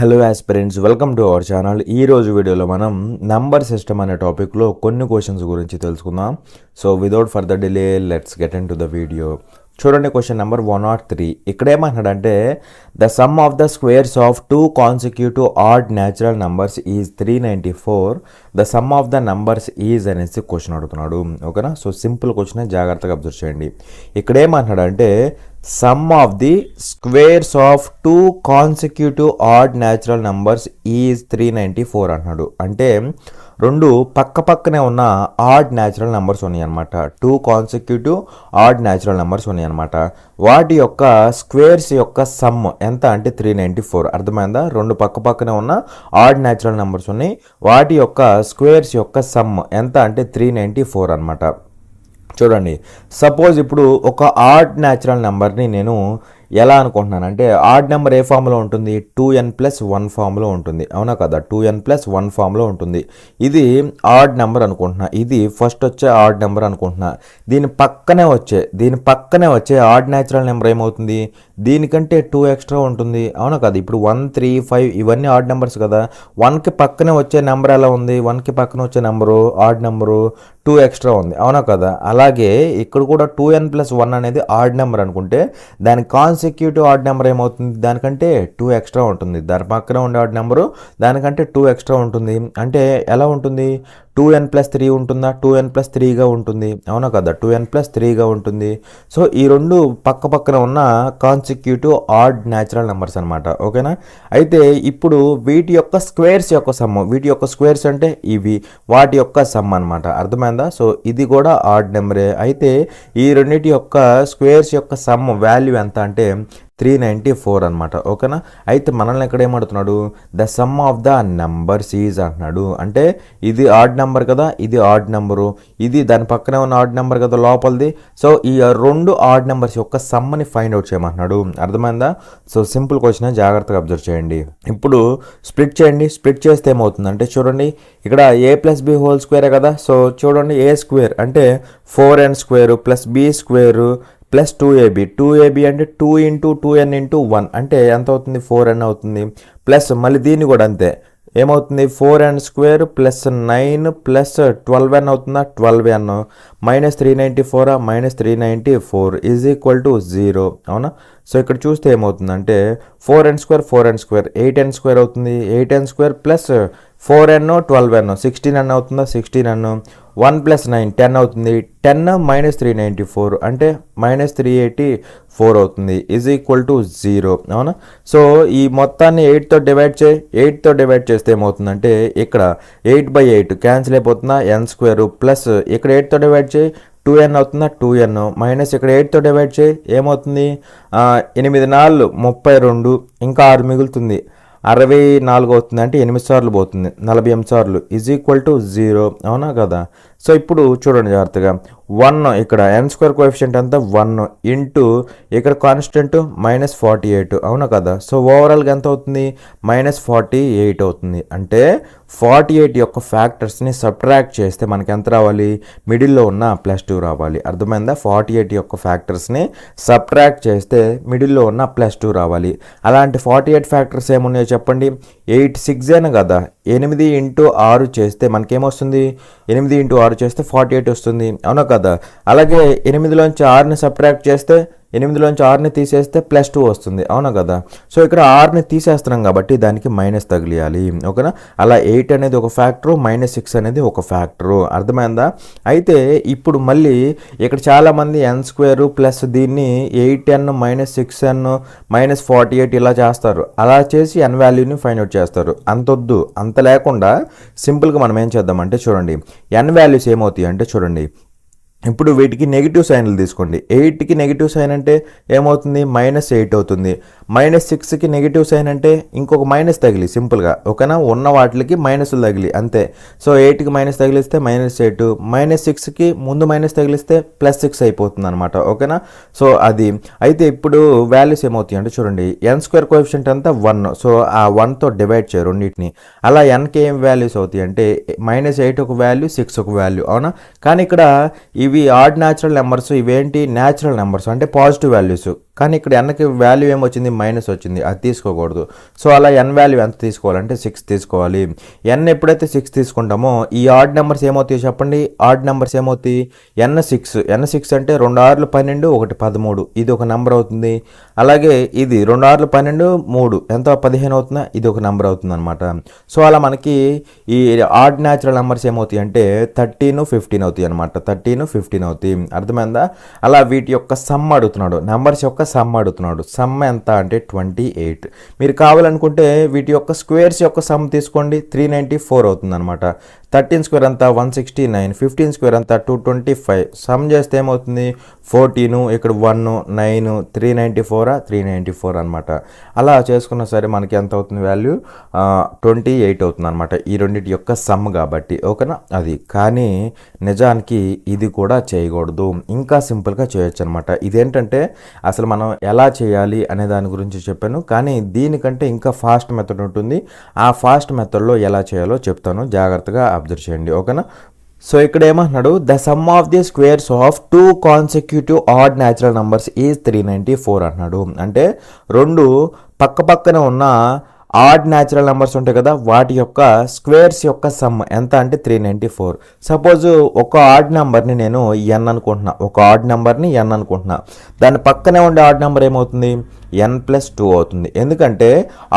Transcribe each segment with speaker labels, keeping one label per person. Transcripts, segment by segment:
Speaker 1: Hello aspirants, welcome to our channel. ఈ రోజు వీడియోలో మనం నంబర్ సిస్టమ్ అనే టాపిక్లో కొన్ని క్వశ్చన్స్ గురించి తెలుసుకుందాం. So without further delay let's get in to the video. చూడండి, క్వశ్చన్ నెంబర్ 103. ఇక్కడ ఏమంటున్నాడంటే the sum of the squares of 2 consecutive add natural numbers is 394. The sum of the numbers is అనేసి question అడుగుతున్నాడు. ఓకేనా? So simple question, జాగ్రత్తగా observe చేయండి. ఇక్కడ ఏమంటున్నాడంటే some of the squares of 2 consecutive add natural numbers is 394 అంటున్నాడు. అంటే రెండు పక్క పక్కనే ఉన్న ఆడ్ న్యాచురల్ నెంబర్స్ ఉన్నాయి అనమాట. 2 కాన్సిక్యూటివ్ ఆడ్ న్యాచురల్ నెంబర్స్ ఉన్నాయి అనమాట. వాటి యొక్క స్క్వేర్స్ యొక్క సమ్ ఎంత అంటే 394. అర్థమైందా? రెండు పక్క పక్కనే ఉన్న ఆడ్ న్యాచురల్ నెంబర్స్ ఉన్నాయి, వాటి యొక్క స్క్వేర్స్ యొక్క సమ్ ఎంత అంటే 394 అనమాట. చూడండి, సపోజ్ ఇప్పుడు ఒక ఆడ్ న్యాచురల్ నెంబర్ని నేను ఎలా అనుకుంటున్నాను అంటే, ఆడ్ నెంబర్ ఏ ఫామ్లో ఉంటుంది? 2n+1 ఫామ్లో ఉంటుంది. అవునా కదా? 2n+1 ఫామ్లో ఉంటుంది. ఇది ఆడ్ నెంబర్ అనుకుంటున్నా. ఇది ఫస్ట్ వచ్చే ఆడ్ నెంబర్ అనుకుంటున్నా. దీని పక్కనే వచ్చే ఆడ్ న్యాచురల్ నెంబర్ ఏమవుతుంది? దీనికంటే 2 ఎక్స్ట్రా ఉంటుంది. అవునా కదా? ఇప్పుడు 1, 3, 5 ఇవన్నీ ఆడ్ నెంబర్స్ కదా. 1కి పక్కనే వచ్చే నెంబర్ ఎలా ఉంది? 1కి పక్కన వచ్చే నెంబరు ఆడ్ నెంబరు 2 ఎక్స్ట్రా ఉంది. అవునా కదా? అలాగే ఇక్కడ కూడా 2n+1 అనేది ఆడ్ నెంబర్ అనుకుంటే దాని కాన్సిక్యూటివ్ ఆడ్ నెంబర్ ఏమవుతుంది? దానికంటే 2 ఎక్స్ట్రా ఉంటుంది. దాని పక్కన ఉండే ఆడ్ నెంబరు దానికంటే 2 ఎక్స్ట్రా ఉంటుంది. అంటే ఎలా ఉంటుంది? 2n+3 ఉంటుందా? 2n+3గా ఉంటుంది. అవునా కదా? 2n+3గా ఉంటుంది. సో ఈ రెండు పక్క పక్కన ఉన్న కాన్సిక్యూటివ్ ఆడ్ న్యాచురల్ నెంబర్స్ అనమాట. ఓకేనా? అయితే ఇప్పుడు వీటి యొక్క స్క్వేర్స్ యొక్క సమ్, వీటి యొక్క స్క్వేర్స్ అంటే ఇవి, వాటి యొక్క సమ్ అనమాట. అర్థమైందా? సో ఇది కూడా ఆడ్ నెంబరే. అయితే ఈ రెండింటి యొక్క స్క్వేర్స్ యొక్క సమ్ వాల్యూ ఎంత అంటే 394 అనమాట. ఓకేనా? అయితే మనల్ని ఎక్కడ ఏమడుతున్నాడు? The sum of the numbers is అంటున్నాడు. అంటే ఇది ఆడ్ నెంబర్ కదా, ఇది ఆడ్ నెంబరు, ఇది దాని పక్కనే ఉన్న ఆడ్ నెంబర్ కదా లోపలిది. సో ఈ రెండు ఆడ్ నెంబర్స్ యొక్క సమ్ని ఫైండ్ అవుట్ చేయమంటున్నాడు. అర్థమైందా? సో సింపుల్ క్వశ్చన్, జాగ్రత్తగా అబ్జర్వ్ చేయండి. ఇప్పుడు స్ప్లిట్ చేయండి. స్ప్లిట్ చేస్తే ఏమవుతుందంటే చూడండి, ఇక్కడ a+b² కదా. సో చూడండి, a² అంటే 4n² + b² ప్లస్ 2ab అంటే 2 × 2n × 1 అంటే ఎంత అవుతుంది? 4n అవుతుంది. ప్లస్ మళ్ళీ దీన్ని కూడా అంతే, ఏమవుతుంది? 4n² + 9 + 12n అవుతుందా? 12n -394 -394 = 0. అవునా? సో ఇక్కడ చూస్తే ఏమవుతుందంటే 4n² 8n² అవుతుంది. 8n² + 4n 12n 16n అవుతుందా? 16n 1 + 9 10 అవుతుంది. 10 -394 అంటే -384 అవుతుంది. = 0. అవునా? సో ఈ మొత్తాన్ని 8తో డివైడ్ చేస్తే ఏమవుతుందంటే ఇక్కడ 8/8 క్యాన్సిల్ అయిపోతుందా? n² ప్లస్ ఇక్కడ 8తో డివైడ్ చేయి 2n అవుతుందా? 2n మైనస్ ఇక్కడ 8తో డివైడ్ చేయి ఏమవుతుంది? 8 4 32, ఇంకా 6 మిగులుతుంది. 64 అవుతుంది. అంటే 8 సార్లు పోతుంది, 48 సార్లు = 0. అవునా కదా? సో ఇప్పుడు చూడండి జాగ్రత్తగా, 1 ఇక్కడ n² కోఎఫిషియంట్ అంతా 1 ఇంటూ ఇక్కడ కాన్స్టెంట్ -48. అవునా కదా? సో ఓవరాల్గా ఎంత అవుతుంది? -48 అవుతుంది. అంటే 48 యొక్క ఫ్యాక్టర్స్ని సబ్ట్రాక్ట్ చేస్తే మనకి ఎంత రావాలి? మిడిల్లో ఉన్న +2 రావాలి. అర్థమైందా? 48 యొక్క ఫ్యాక్టర్స్ని సబ్ట్రాక్ట్ చేస్తే మిడిల్లో ఉన్న +2 రావాలి. అలాంటి 48 ఫ్యాక్టర్స్ ఏమున్నాయో చెప్పండి. 8 6 కదా. 8 × 6 చేస్తే మనకేమొస్తుంది? 8 × 6 చేస్తే 48 వస్తుంది. అవునా కదా? అలాగే 8లోంచి 6ని సబ్ట్రాక్ట్ చేస్తే, 8లోంచి 6ని తీసేస్తే +2 వస్తుంది. అవునా కదా? సో ఇక్కడ 6ని తీసేస్తున్నాం కాబట్టి దానికి మైనస్ తగిలియాలి. ఓకేనా? అలా 8 అనేది ఒక ఫ్యాక్టరు, -6 అనేది ఒక ఫ్యాక్టరు. అర్థమైందా? అయితే ఇప్పుడు మళ్ళీ ఇక్కడ చాలామంది n² ప్లస్ దీన్ని 8n -6n -48 ఇలా చేస్తారు. అలా చేసి n వాల్యూని ఫైండ్ అవుట్ చేస్తారు. అంతొద్దు, అంత లేకుండా సింపుల్గా మనం ఏం చేద్దామంటే చూడండి, n వాల్యూస్ ఏమవుతాయి అంటే చూడండి, ఇప్పుడు వీటికి నెగిటివ్ సైన్లు తీసుకోండి. 8కి నెగిటివ్ సైన్ అంటే ఏమవుతుంది? -8 అవుతుంది. -6కి నెగిటివ్ సైన్ అంటే ఇంకొక మైనస్ తగిలి సింపుల్గా. ఓకేనా? ఉన్న వాటికి మైనస్లు తగిలి అంతే. సో 8కి మైనస్ తగిలిస్తే -8, -6కి ముందు మైనస్ తగిలిస్తే +6 అయిపోతుంది అనమాట. ఓకేనా? సో అది అయితే ఇప్పుడు వాల్యూస్ ఏమవుతాయి అంటే చూడండి, n² కోఎఫిషియంట్ అంతా 1. సో ఆ 1తో డివైడ్ చేయరు రెండింటిని. అలా nకి ఏం వాల్యూస్ అవుతాయి అంటే -8 ఒక వాల్యూ, 6 ఒక వాల్యూ. అవునా? కానీ ఇక్కడ ఇవి ఆడ్ న్యాచురల్ నెంబర్స్, ఇవేంటి? న్యాచురల్ నెంబర్స్ అంటే పాజిటివ్ వాల్యూస్. కానీ ఇక్కడ ఎన్కి వాల్యూ ఏమొచ్చింది, మైనస్ వచ్చింది, అది తీసుకోకూడదు. సో అలా ఎన్ వాల్యూ ఎంత తీసుకోవాలంటే 6 తీసుకోవాలి. ఎన్ ఎప్పుడైతే 6 తీసుకుంటామో ఈ ఆడ్ నెంబర్స్ ఏమవుతాయి చెప్పండి, ఆడ్ నెంబర్స్ ఏమవుతాయి, n6 అంటే 2 6 12 1 13, ఇది ఒక నెంబర్ అవుతుంది. అలాగే ఇది 2 6 12 3 ఎంత 15 అవుతుందా, ఇది ఒక నెంబర్ అవుతుంది అనమాట. సో అలా మనకి ఈ ఆడ్ న్యాచురల్ నెంబర్స్ ఏమవుతాయి అంటే 13 15 అవుతాయి అనమాట. 13 15 అవుతాయి, అర్థమైందా. అలా వీటి యొక్క సమ్ అడుగుతున్నాడు, నెంబర్స్ యొక్క సమ్ అడుగుతున్నాడు. సమ్ ఎంత అంటే 28. మీరు కావాలనుకుంటే వీటి యొక్క స్క్వేర్స్ యొక్క సమ్ తీసుకోండి, 394 అవుతుంది అనమాట. 13 స్క్వేర్ అంతా 169, 15 స్క్వేర్ అంతా 225. సమ్ చేస్తే ఏమవుతుంది 14, ఇక్కడ 1 9, 394 అనమాట. అలా చేసుకున్నా సరే మనకి ఎంత అవుతుంది వాల్యూ 28 అవుతుంది అనమాట, ఈ రెండింటి యొక్క సమ్ కాబట్టి. ఓకేనా, అది కానీ నిజానికి ఇది కూడా చేయకూడదు, ఇంకా సింపుల్గా చేయొచ్చు అనమాట. ఇదేంటంటే అసలు మనం ఎలా చేయాలి అనే దాని గురించి చెప్పాను, కానీ దీనికంటే ఇంకా ఫాస్ట్ మెథడ్ ఉంటుంది. ఆ ఫాస్ట్ మెథడ్లో ఎలా చేయాలో చెప్తాను, జాగ్రత్తగా అబ్జర్వ్ చేయండి. ఓకేనా. సో ఇక్కడ ఏమంటున్నాడు, the sum of the squares of 2 consecutive add natural numbers is 394 అంటున్నాడు. అంటే 2 పక్కనే ఉన్న ఆడ్ న్యాచురల్ నెంబర్స్ ఉంటాయి కదా, వాటి యొక్క స్క్వేర్స్ యొక్క సమ్ ఎంత అంటే 394. సపోజ్ ఒక ఆడ్ నెంబర్ని నేను ఎన్ అనుకుంటున్నా, ఒక ఆడ్ నెంబర్ని ఎన్ అనుకుంటున్నా, దాని పక్కనే ఉండే ఆడ్ నెంబర్ ఏమవుతుంది n+2 అవుతుంది. ఎందుకంటే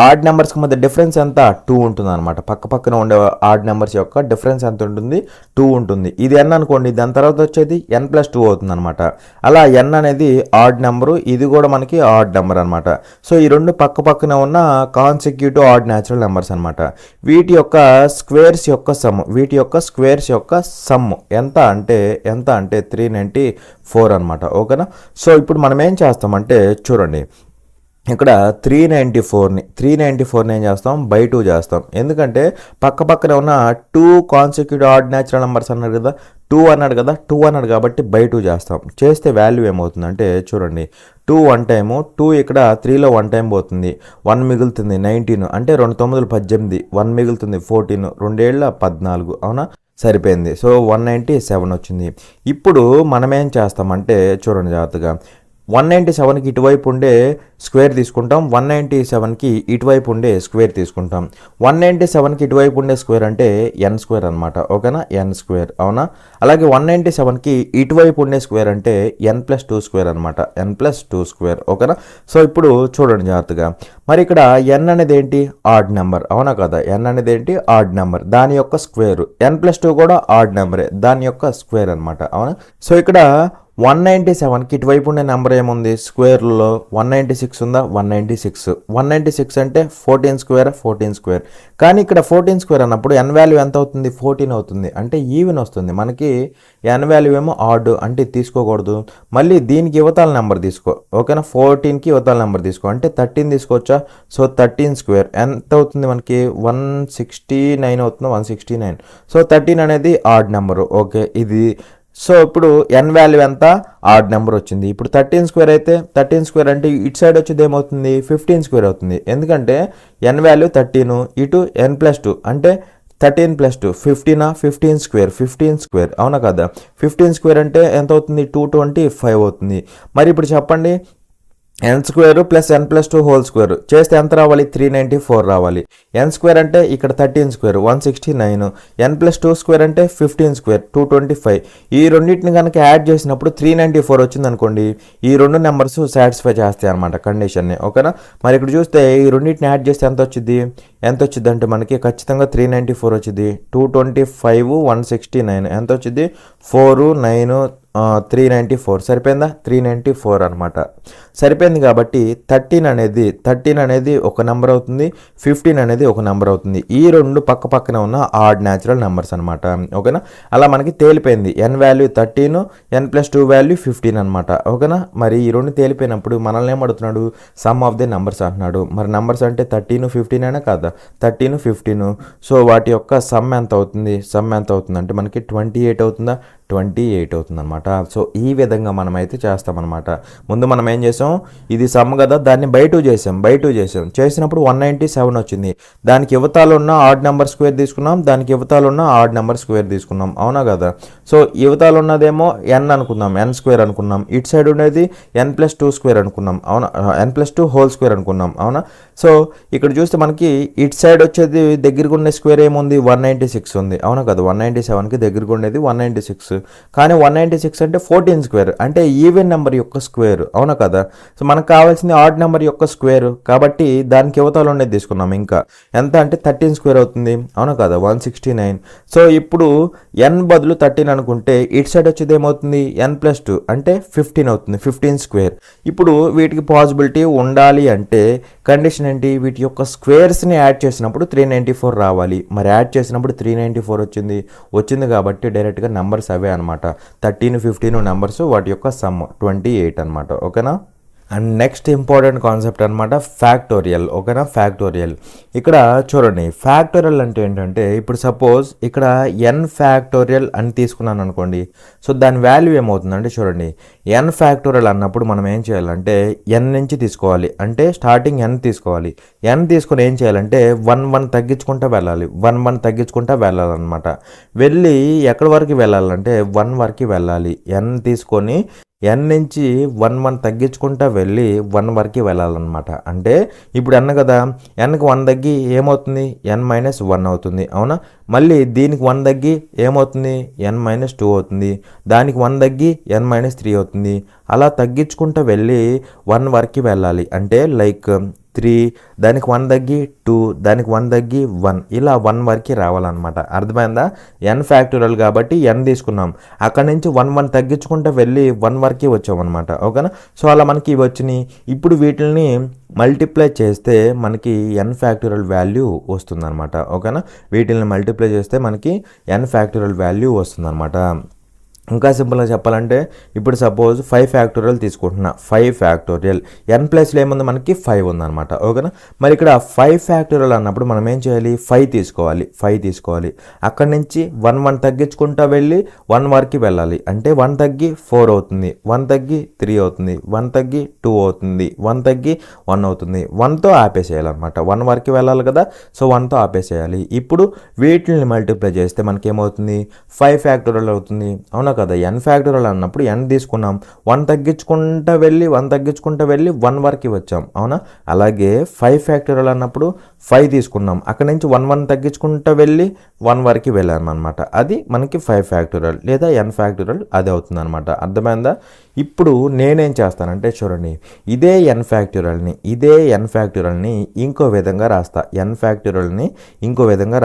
Speaker 1: ఆడ్ నెంబర్స్కి మధ్య డిఫరెన్స్ ఎంత 2 ఉంటుంది అనమాట. పక్కన ఉండే ఆడ్ నెంబర్స్ యొక్క డిఫరెన్స్ ఎంత ఉంటుంది 2 ఉంటుంది. ఇది n అనుకోండి, దాని తర్వాత వచ్చేది n+2 అవుతుంది అనమాట. అలా n అనేది ఆడ్ నెంబరు, ఇది కూడా మనకి ఆడ్ నెంబర్ అనమాట. సో ఈ రెండు పక్కనే ఉన్న కాన్సెక్యూటివ్ ఆడ్ న్యాచురల్ నెంబర్స్ అనమాట. వీటి యొక్క స్క్వేర్స్ యొక్క సమ్ ఎంత అంటే 394 అనమాట. ఓకేనా. సో ఇప్పుడు మనం ఏం చేస్తామంటే చూడండి, ఇక్కడ 394ని ఏం చేస్తాం, బై 2 చేస్తాం. ఎందుకంటే పక్కనే ఉన్న 2 కాన్సెక్యూటివ్ ఆడ్ న్యాచురల్ నెంబర్స్ అన్నాడు కదా, 2 అన్నాడు కాబట్టి బై 2 చేస్తాం. చేస్తే వాల్యూ ఏమవుతుందంటే చూడండి, 2 1 టైము, 2 ఇక్కడ 3లో 1 టైం పోతుంది, 1 మిగులుతుంది 19, అంటే 2 9 18, 1 మిగులుతుంది 14, 2 ఏళ్ళ 14, అవునా, సరిపోయింది. సో 197 వచ్చింది. ఇప్పుడు మనం ఏం చేస్తామంటే చూడండి జాగ్రత్తగా, 197కి ఇటువైపు ఉండే స్క్వేర్ తీసుకుంటాం, 197కి ఇటువైపు ఉండే స్క్వేర్ తీసుకుంటాం. 197కి ఇటువైపు ఉండే స్క్వేర్ అంటే n స్క్వేర్ అనమాట. ఓకేనా, n స్క్వేర్, అవునా. అలాగే 197కి ఇటువైపు ఉండే స్క్వేర్ అంటే n+2 స్క్వేర్ అనమాట, n+2 స్క్వేర్. ఓకేనా. సో ఇప్పుడు చూడండి జాగ్రత్తగా, మరి ఇక్కడ n అనేది ఏంటి, ఆడ్ నెంబర్, అవునా కదా. n అనేది ఏంటి, ఆడ్ నెంబర్, దాని యొక్క స్క్వేర్. n+2 కూడా ఆడ్ నెంబరే, దాని యొక్క స్క్వేర్ అనమాట, అవునా. సో ఇక్కడ 197కి ఇటువైపు ఉండే నెంబర్ ఏముంది, స్క్వేర్లో 196 ఉందా, 196 అంటే 14 స్క్వేర్. కానీ ఇక్కడ 14 స్క్వేర్ అన్నప్పుడు n వాల్యూ ఎంత అవుతుంది, 14 అవుతుంది, అంటే ఈవెన్ వస్తుంది మనకి. n వాల్యూ ఏమో ఆడ్, అంటే తీసుకోకూడదు. మళ్ళీ దీనికి యువతాల నెంబర్ తీసుకో, ఓకేనా. 14కి యువతాల నెంబర్ తీసుకో, అంటే 13 తీసుకోవచ్చా. సో 13 స్క్వేర్ ఎంత అవుతుంది మనకి, 169 అవుతుంది, 169. సో 13 అనేది ఆడ్ నెంబరు, ఓకే. ఇది సో ఇప్పుడు n వాల్యూ ఎంత, ఆడ్ నెంబర్ వచ్చింది. ఇప్పుడు 13 స్క్వేర్ అయితే 13 స్క్వేర్ అంటే ఇటు సైడ్ వచ్చేది ఏమవుతుంది, 15 స్క్వేర్ అవుతుంది. ఎందుకంటే n వాల్యూ 13, ఇటు n+2 అంటే 13+2 15 స్క్వేర్, అవునా కదా. 15 స్క్వేర్ అంటే ఎంత అవుతుంది, 225 అవుతుంది. మరి ఇప్పుడు చెప్పండి, n square plus n+2 whole square చేస్తే ఎంత రావాలి, 394 రావాలి. n స్క్వేర్ అంటే ఇక్కడ 13 స్క్వేర్ 169, n+2 స్క్వేర్ అంటే 15 స్క్వేర్ 225. ఈ రెండింటిని కనుక యాడ్ చేసినప్పుడు 394 వచ్చింది అనుకోండి, ఈ రెండు నెంబర్స్ సాటిస్ఫై చేస్తాయి అనమాట కండిషన్ని. ఓకేనా. మరి ఇక్కడ చూస్తే ఈ రెండింటిని యాడ్ చేస్తే ఎంత వచ్చింది అంటే మనకి ఖచ్చితంగా 394 వచ్చింది. 225 169 ఎంత వచ్చింది, 4 9 394. సరిపోయిందా, 394 అనమాట. సరిపోయింది కాబట్టి 13 అనేది ఒక నెంబర్ అవుతుంది, 15 అనేది ఒక నెంబర్ అవుతుంది. ఈ రెండు పక్కనే ఉన్న ఆడ్ న్యాచురల్ నెంబర్స్ అనమాట. ఓకేనా. అలా మనకి తేలిపోయింది, n వాల్యూ 13, n+2 వాల్యూ 15 అనమాట. ఓకేనా. మరి ఈ రెండు తేలిపోయినప్పుడు మనల్ని ఏమడుగుతున్నాడు, సమ్ ఆఫ్ ది నెంబర్స్ అంటున్నాడు. మరి నెంబర్స్ అంటే 13 15 అయినా కాదా, 13 15. సో వాటి యొక్క సమ్ ఎంత అవుతుంది అంటే మనకి 28 అవుతుందా, 28 అవుతుందన్నమాట. సో ఈ విధంగా మనమైతే చేస్తామన్నమాట. ముందు మనం ఏం చేసాం, ఇది సమ్ కదా, దాన్ని బై 2 చేసాం. చేసినప్పుడు 197 వచ్చింది. దానికి యువతాలు ఉన్న ఆడ్ నెంబర్ స్క్వేర్ తీసుకున్నాం, దానికి యువతాలు ఉన్న ఆడ్ నెంబర్ స్క్వేర్ తీసుకున్నాం, అవునా కదా. సో యువతాలు ఉన్నదేమో n అనుకుందాం, n స్క్వేర్ అనుకున్నాం. ఇటు సైడ్ ఉండేది n+2 స్క్వేర్ అనుకున్నాం, అవునా, n+2 హోల్ స్క్వేర్ అనుకున్నాం, అవునా. సో ఇక్కడ చూస్తే మనకి ఇటు సైడ్ వచ్చేది దగ్గరకు ఉండే స్క్వేర్ ఏముంది, 196 ఉంది, అవునా కదా. 197కి దగ్గరకు ఉండేది 196, కానీ 196 అంటే 14 స్క్వేర్, అంటే ఈవెన్ నెంబర్ యొక్క స్క్వేర్, అవునా కదా. సో మనకు కావాల్సింది ఆడ్ నెంబర్ యొక్క స్క్వేర్, కాబట్టి దానికి యువతలు ఉండేది తీసుకున్నాం. ఇంకా ఎంత అంటే 13 స్క్వేర్ అవుతుంది, అవునా కదా, 169. సో ఇప్పుడు n బదులు 13 అనుకుంటే ఇటు సైడ్ వచ్చేది ఏమవుతుంది, n+2 అంటే 15 అవుతుంది, 15 స్క్వేర్. ఇప్పుడు వీటికి పాసిబిలిటీ ఉండాలి అంటే కండిషన్ ఏంటి, వీటి యొక్క స్క్వేర్స్ని యాడ్ చేసినప్పుడు 394 రావాలి. మరి యాడ్ చేసినప్పుడు 394 వచ్చింది కాబట్టి డైరెక్ట్గా నెంబర్స్ అవే అనమాట. 13, 15 నెంబర్స్, వాటి యొక్క సమ్ 28 అనమాట. ఓకేనా. అండ్ నెక్స్ట్ ఇంపార్టెంట్ కాన్సెప్ట్ అనమాట ఫ్యాక్టోరియల్. ఓకేనా, ఫ్యాక్టోరియల్. ఇక్కడ చూడండి, ఫ్యాక్టోరియల్ అంటే ఏంటంటే, ఇప్పుడు సపోజ్ ఇక్కడ n ఫ్యాక్టోరియల్ అని తీసుకున్నాను అనుకోండి. సో దాని వాల్యూ ఏమవుతుందంటే, చూడండి, n ఫ్యాక్టోరియల్ అన్నప్పుడు మనం ఏం చేయాలంటే n నుంచి తీసుకోవాలి, అంటే స్టార్టింగ్ n తీసుకోవాలి. n తీసుకొని ఏం చేయాలంటే 1 తగ్గించుకుంటూ వెళ్ళాలి, 1 తగ్గించుకుంటూ వెళ్ళాలన్నమాట. వెళ్ళి ఎక్కడి వరకు వెళ్ళాలంటే 1 వరకు వెళ్ళాలి. n తీసుకొని n నుంచి 1 తగ్గించుకుంటూ వెళ్ళి 1 వరకు వెళ్ళాలన్నమాట. అంటే ఇప్పుడు n కదా, nకి 1 తగ్గి ఏమవుతుంది, n-1 అవుతుంది, అవునా. మళ్ళీ దీనికి 1 తగ్గి ఏమవుతుంది, n-2 అవుతుంది. దానికి 1 తగ్గి n-3 అవుతుంది. అలా తగ్గించుకుంటూ వెళ్ళి 1 వరకు వెళ్ళాలి. అంటే లైక్ 3, దానికి 1 తగ్గి 2, దానికి 1 తగ్గి 1, ఇలా 1 వరకు రావాలన్నమాట. అర్థమైందా. n ఫ్యాక్టోరియల్ కాబట్టి n తీసుకున్నాం, అక్కడ నుంచి 1 తగ్గించుకుంటూ వెళ్ళి 1 వరకు వచ్చామన్నమాట. ఓకేనా. సో అలా మనకి ఇవి వచ్చినాయి. ఇప్పుడు వీటిని మల్టిప్లై చేస్తే మనకి n ఫ్యాక్టోరియల్ వాల్యూ వస్తుందన్నమాట. ఓకేనా. వీటిని మల్టిప్లై చేస్తే మనకి n ఫ్యాక్టోరియల్ వాల్యూ వస్తుందన్నమాట. ఇంకా సింపుల్గా చెప్పాలంటే, ఇప్పుడు సపోజ్ 5 ఫ్యాక్టోరియల్ తీసుకుంటున్నా, 5 ఫ్యాక్టోరియల్ n ప్లస్లో ఏముంది, మనకి 5 ఉందన్నమాట. ఓకేనా. మరి ఇక్కడ 5 ఫ్యాక్టోరియల్ అన్నప్పుడు మనం ఏం చేయాలి, 5 తీసుకోవాలి. అక్కడి నుంచి 1 తగ్గించుకుంటూ వెళ్ళి 1 వరకు వెళ్ళాలి. అంటే 1 తగ్గి 4 అవుతుంది, 1 తగ్గి 3 అవుతుంది, 1 తగ్గి 2 అవుతుంది, 1 తగ్గి 1 అవుతుంది. 1తో ఆపేసేయాలన్నమాట. 1 వరకు వెళ్ళాలి కదా, సో 1తో ఆపేసేయాలి. ఇప్పుడు వీటిని మల్టిప్లై చేస్తే మనకి ఏమవుతుంది, 5 ఫ్యాక్టోరియల్ అవుతుంది, అవునా కదా. n ఫ్యాక్టోరియల్ అన్నప్పుడు n తీసుకున్నాం, 1 తగ్గించుకుంటూ వెళ్ళి 1 వరకు వచ్చాం, అవునా. అలాగే 5 ఫ్యాక్టోరియల్ అన్నప్పుడు 5 తీసుకున్నాం, అక్కడ నుంచి 1 తగ్గించుకుంటూ వెళ్ళి 1 వరకు వెళ్ళాం అనమాట. అది మనకి 5 ఫ్యాక్టోరియల్ లేదా n ఫ్యాక్టోరియల్ అది అవుతుంది అనమాట. అర్థమైందా. ఇప్పుడు నేనేం చేస్తానంటే, చూడండి, ఇదే n ఫ్యాక్టోరియల్ని ఇంకో విధంగా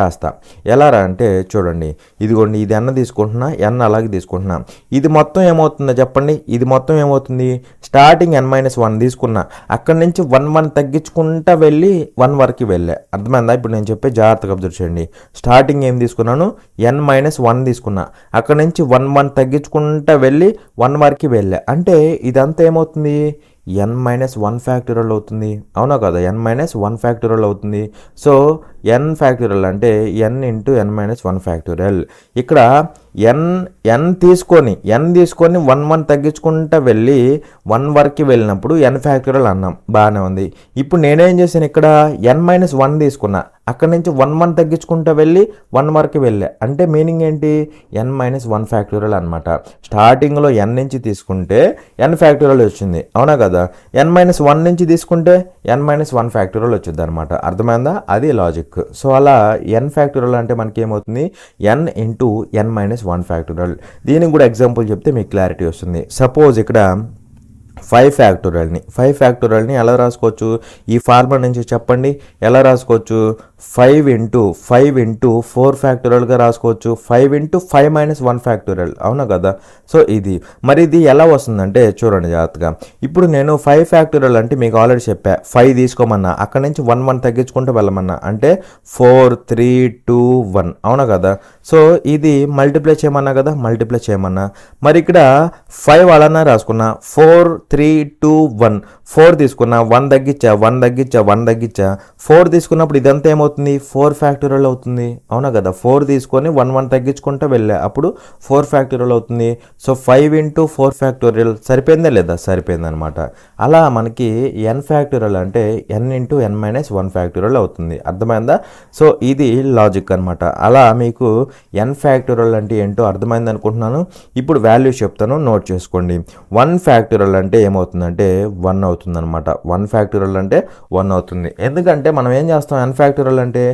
Speaker 1: రాస్తా. ఎలా రా అంటే, చూడండి, ఇదిగోండి, ఇది n తీసుకుంటున్నా, n అలాగే తీసుకుంటున్నా. ఇది మొత్తం ఏమవుతుందో చెప్పండి, ఇది మొత్తం ఏమవుతుంది, స్టార్టింగ్ n-1 తీసుకున్నా, అక్కడి నుంచి 1 తగ్గించుకుంటూ వెళ్ళి 1 వరకు వెళ్ళా. అర్థమైందా. ఇప్పుడు నేను చెప్పే జాగ్రత్తగా అబ్జర్వ్ చేయండి. స్టార్టింగ్ ఏం తీసుకున్నాను, n-1 తీసుకున్నా, అక్కడి నుంచి 1 తగ్గించుకుంటూ వెళ్ళి 1 వరకు వెళ్ళా. అంటే ఇదంతా ఏమవుతుంది, n-1 ఫ్యాక్టోరియల్ అవుతుంది, అవునా కదా. n-1 ఫ్యాక్టోరియల్ అవుతుంది. సో n ఫ్యాక్టోరియల్ అంటే n ఇంటూ n-1 ఫ్యాక్టోరియల్. ఇక్కడ n తీసుకొని 1 తగ్గించుకుంటూ వెళ్ళి 1 వరకు వెళ్ళినప్పుడు n ఫ్యాక్టోరియల్ అన్నాం, బాగానే ఉంది. ఇప్పుడు నేనేం చేశాను, ఇక్కడ n-1 తీసుకున్నా, అక్కడి నుంచి 1 తగ్గించుకుంటూ వెళ్ళి 1 వరకు వెళ్ళా. అంటే మీనింగ్ ఏంటి, n-1 ఫ్యాక్టోరియల్ అనమాట. స్టార్టింగ్లో n నుంచి తీసుకుంటే n ఫ్యాక్టోరియల్ వచ్చింది, అవునా కదా. n-1 నుంచి తీసుకుంటే n-1 ఫ్యాక్టోరియల్ వచ్చింది అనమాట. అర్థమైందా. అది లాజిక్. సో అలా n ఫ్యాక్టోరియల్ అంటే మనకి ఏమవుతుంది, n ఇంటూ n-1 ఫ్యాక్టోరియల్. దీనికి కూడా ఎగ్జాంపుల్ చెప్తే మీకు క్లారిటీ వస్తుంది. సపోజ్ ఇక్కడ 5 ఫ్యాక్టోరియల్ని ఎలా రాసుకోవచ్చు, ఈ ఫార్ములా నుంచి చెప్పండి ఎలా రాసుకోవచ్చు. 5 ఇంటూ 4 ఫ్యాక్టోరియల్గా రాసుకోవచ్చు. 5 ఇంటూ 5-1 ఫ్యాక్టోరియల్, అవునా కదా. సో ఇది మరి ఇది ఎలా వస్తుందంటే, చూడండి జాగ్రత్తగా. ఇప్పుడు నేను 5 ఫ్యాక్టోరియల్ అంటే మీకు ఆల్రెడీ చెప్పా, 5 తీసుకోమన్నా, అక్కడ నుంచి 1 తగ్గించుకుంటూ వెళ్ళమన్నా, అంటే 4, 3, 2, 1, అవునా కదా. సో ఇది మల్టిప్లై చేయమన్నా కదా, మరి ఇక్కడ 5 అలానే రాసుకున్నా, 4, 3 2 1 4 తీసుకున్నా 1 తగ్గించా 1 తగ్గించా 1 తగ్గించా 4 తీసుకున్నప్పుడు ఇదంతా ఏమవుతుంది 4 ఫ్యాక్టోరియల్ అవుతుంది, అవునా కదా. 4 తీసుకొని 1 1 తగ్గించుకుంటూ వెళ్ళా, అప్పుడు 4 ఫ్యాక్టోరియల్ అవుతుంది. సో 5 ఇంటూ 4 ఫ్యాక్టోరియల్ సరిపోయిందా లేదా, సరిపోయిందనమాట. అలా మనకి n ఫ్యాక్టోరియల్ అంటే n into n minus 1 factorial అవుతుంది, అర్థమైందా. సో ఇది లాజిక్ అనమాట. అలా మీకు n ఫ్యాక్టోరియల్ అంటే ఏంటో అర్థమైంది అనుకుంటున్నాను. ఇప్పుడు వాల్యూస్ చెప్తాను, నోట్ చేసుకోండి. 1 ఫ్యాక్టోరియల్ అంటే ఏమవుతుందంటే 1 అవుతుంది అనమాట. 1 ఫ్యాక్టోరియల్ అంటే 1 అవుతుంది. ఎందుకంటే మనం ఏం చేస్తాం, n ఫ్యాక్టోరియల్ అంటే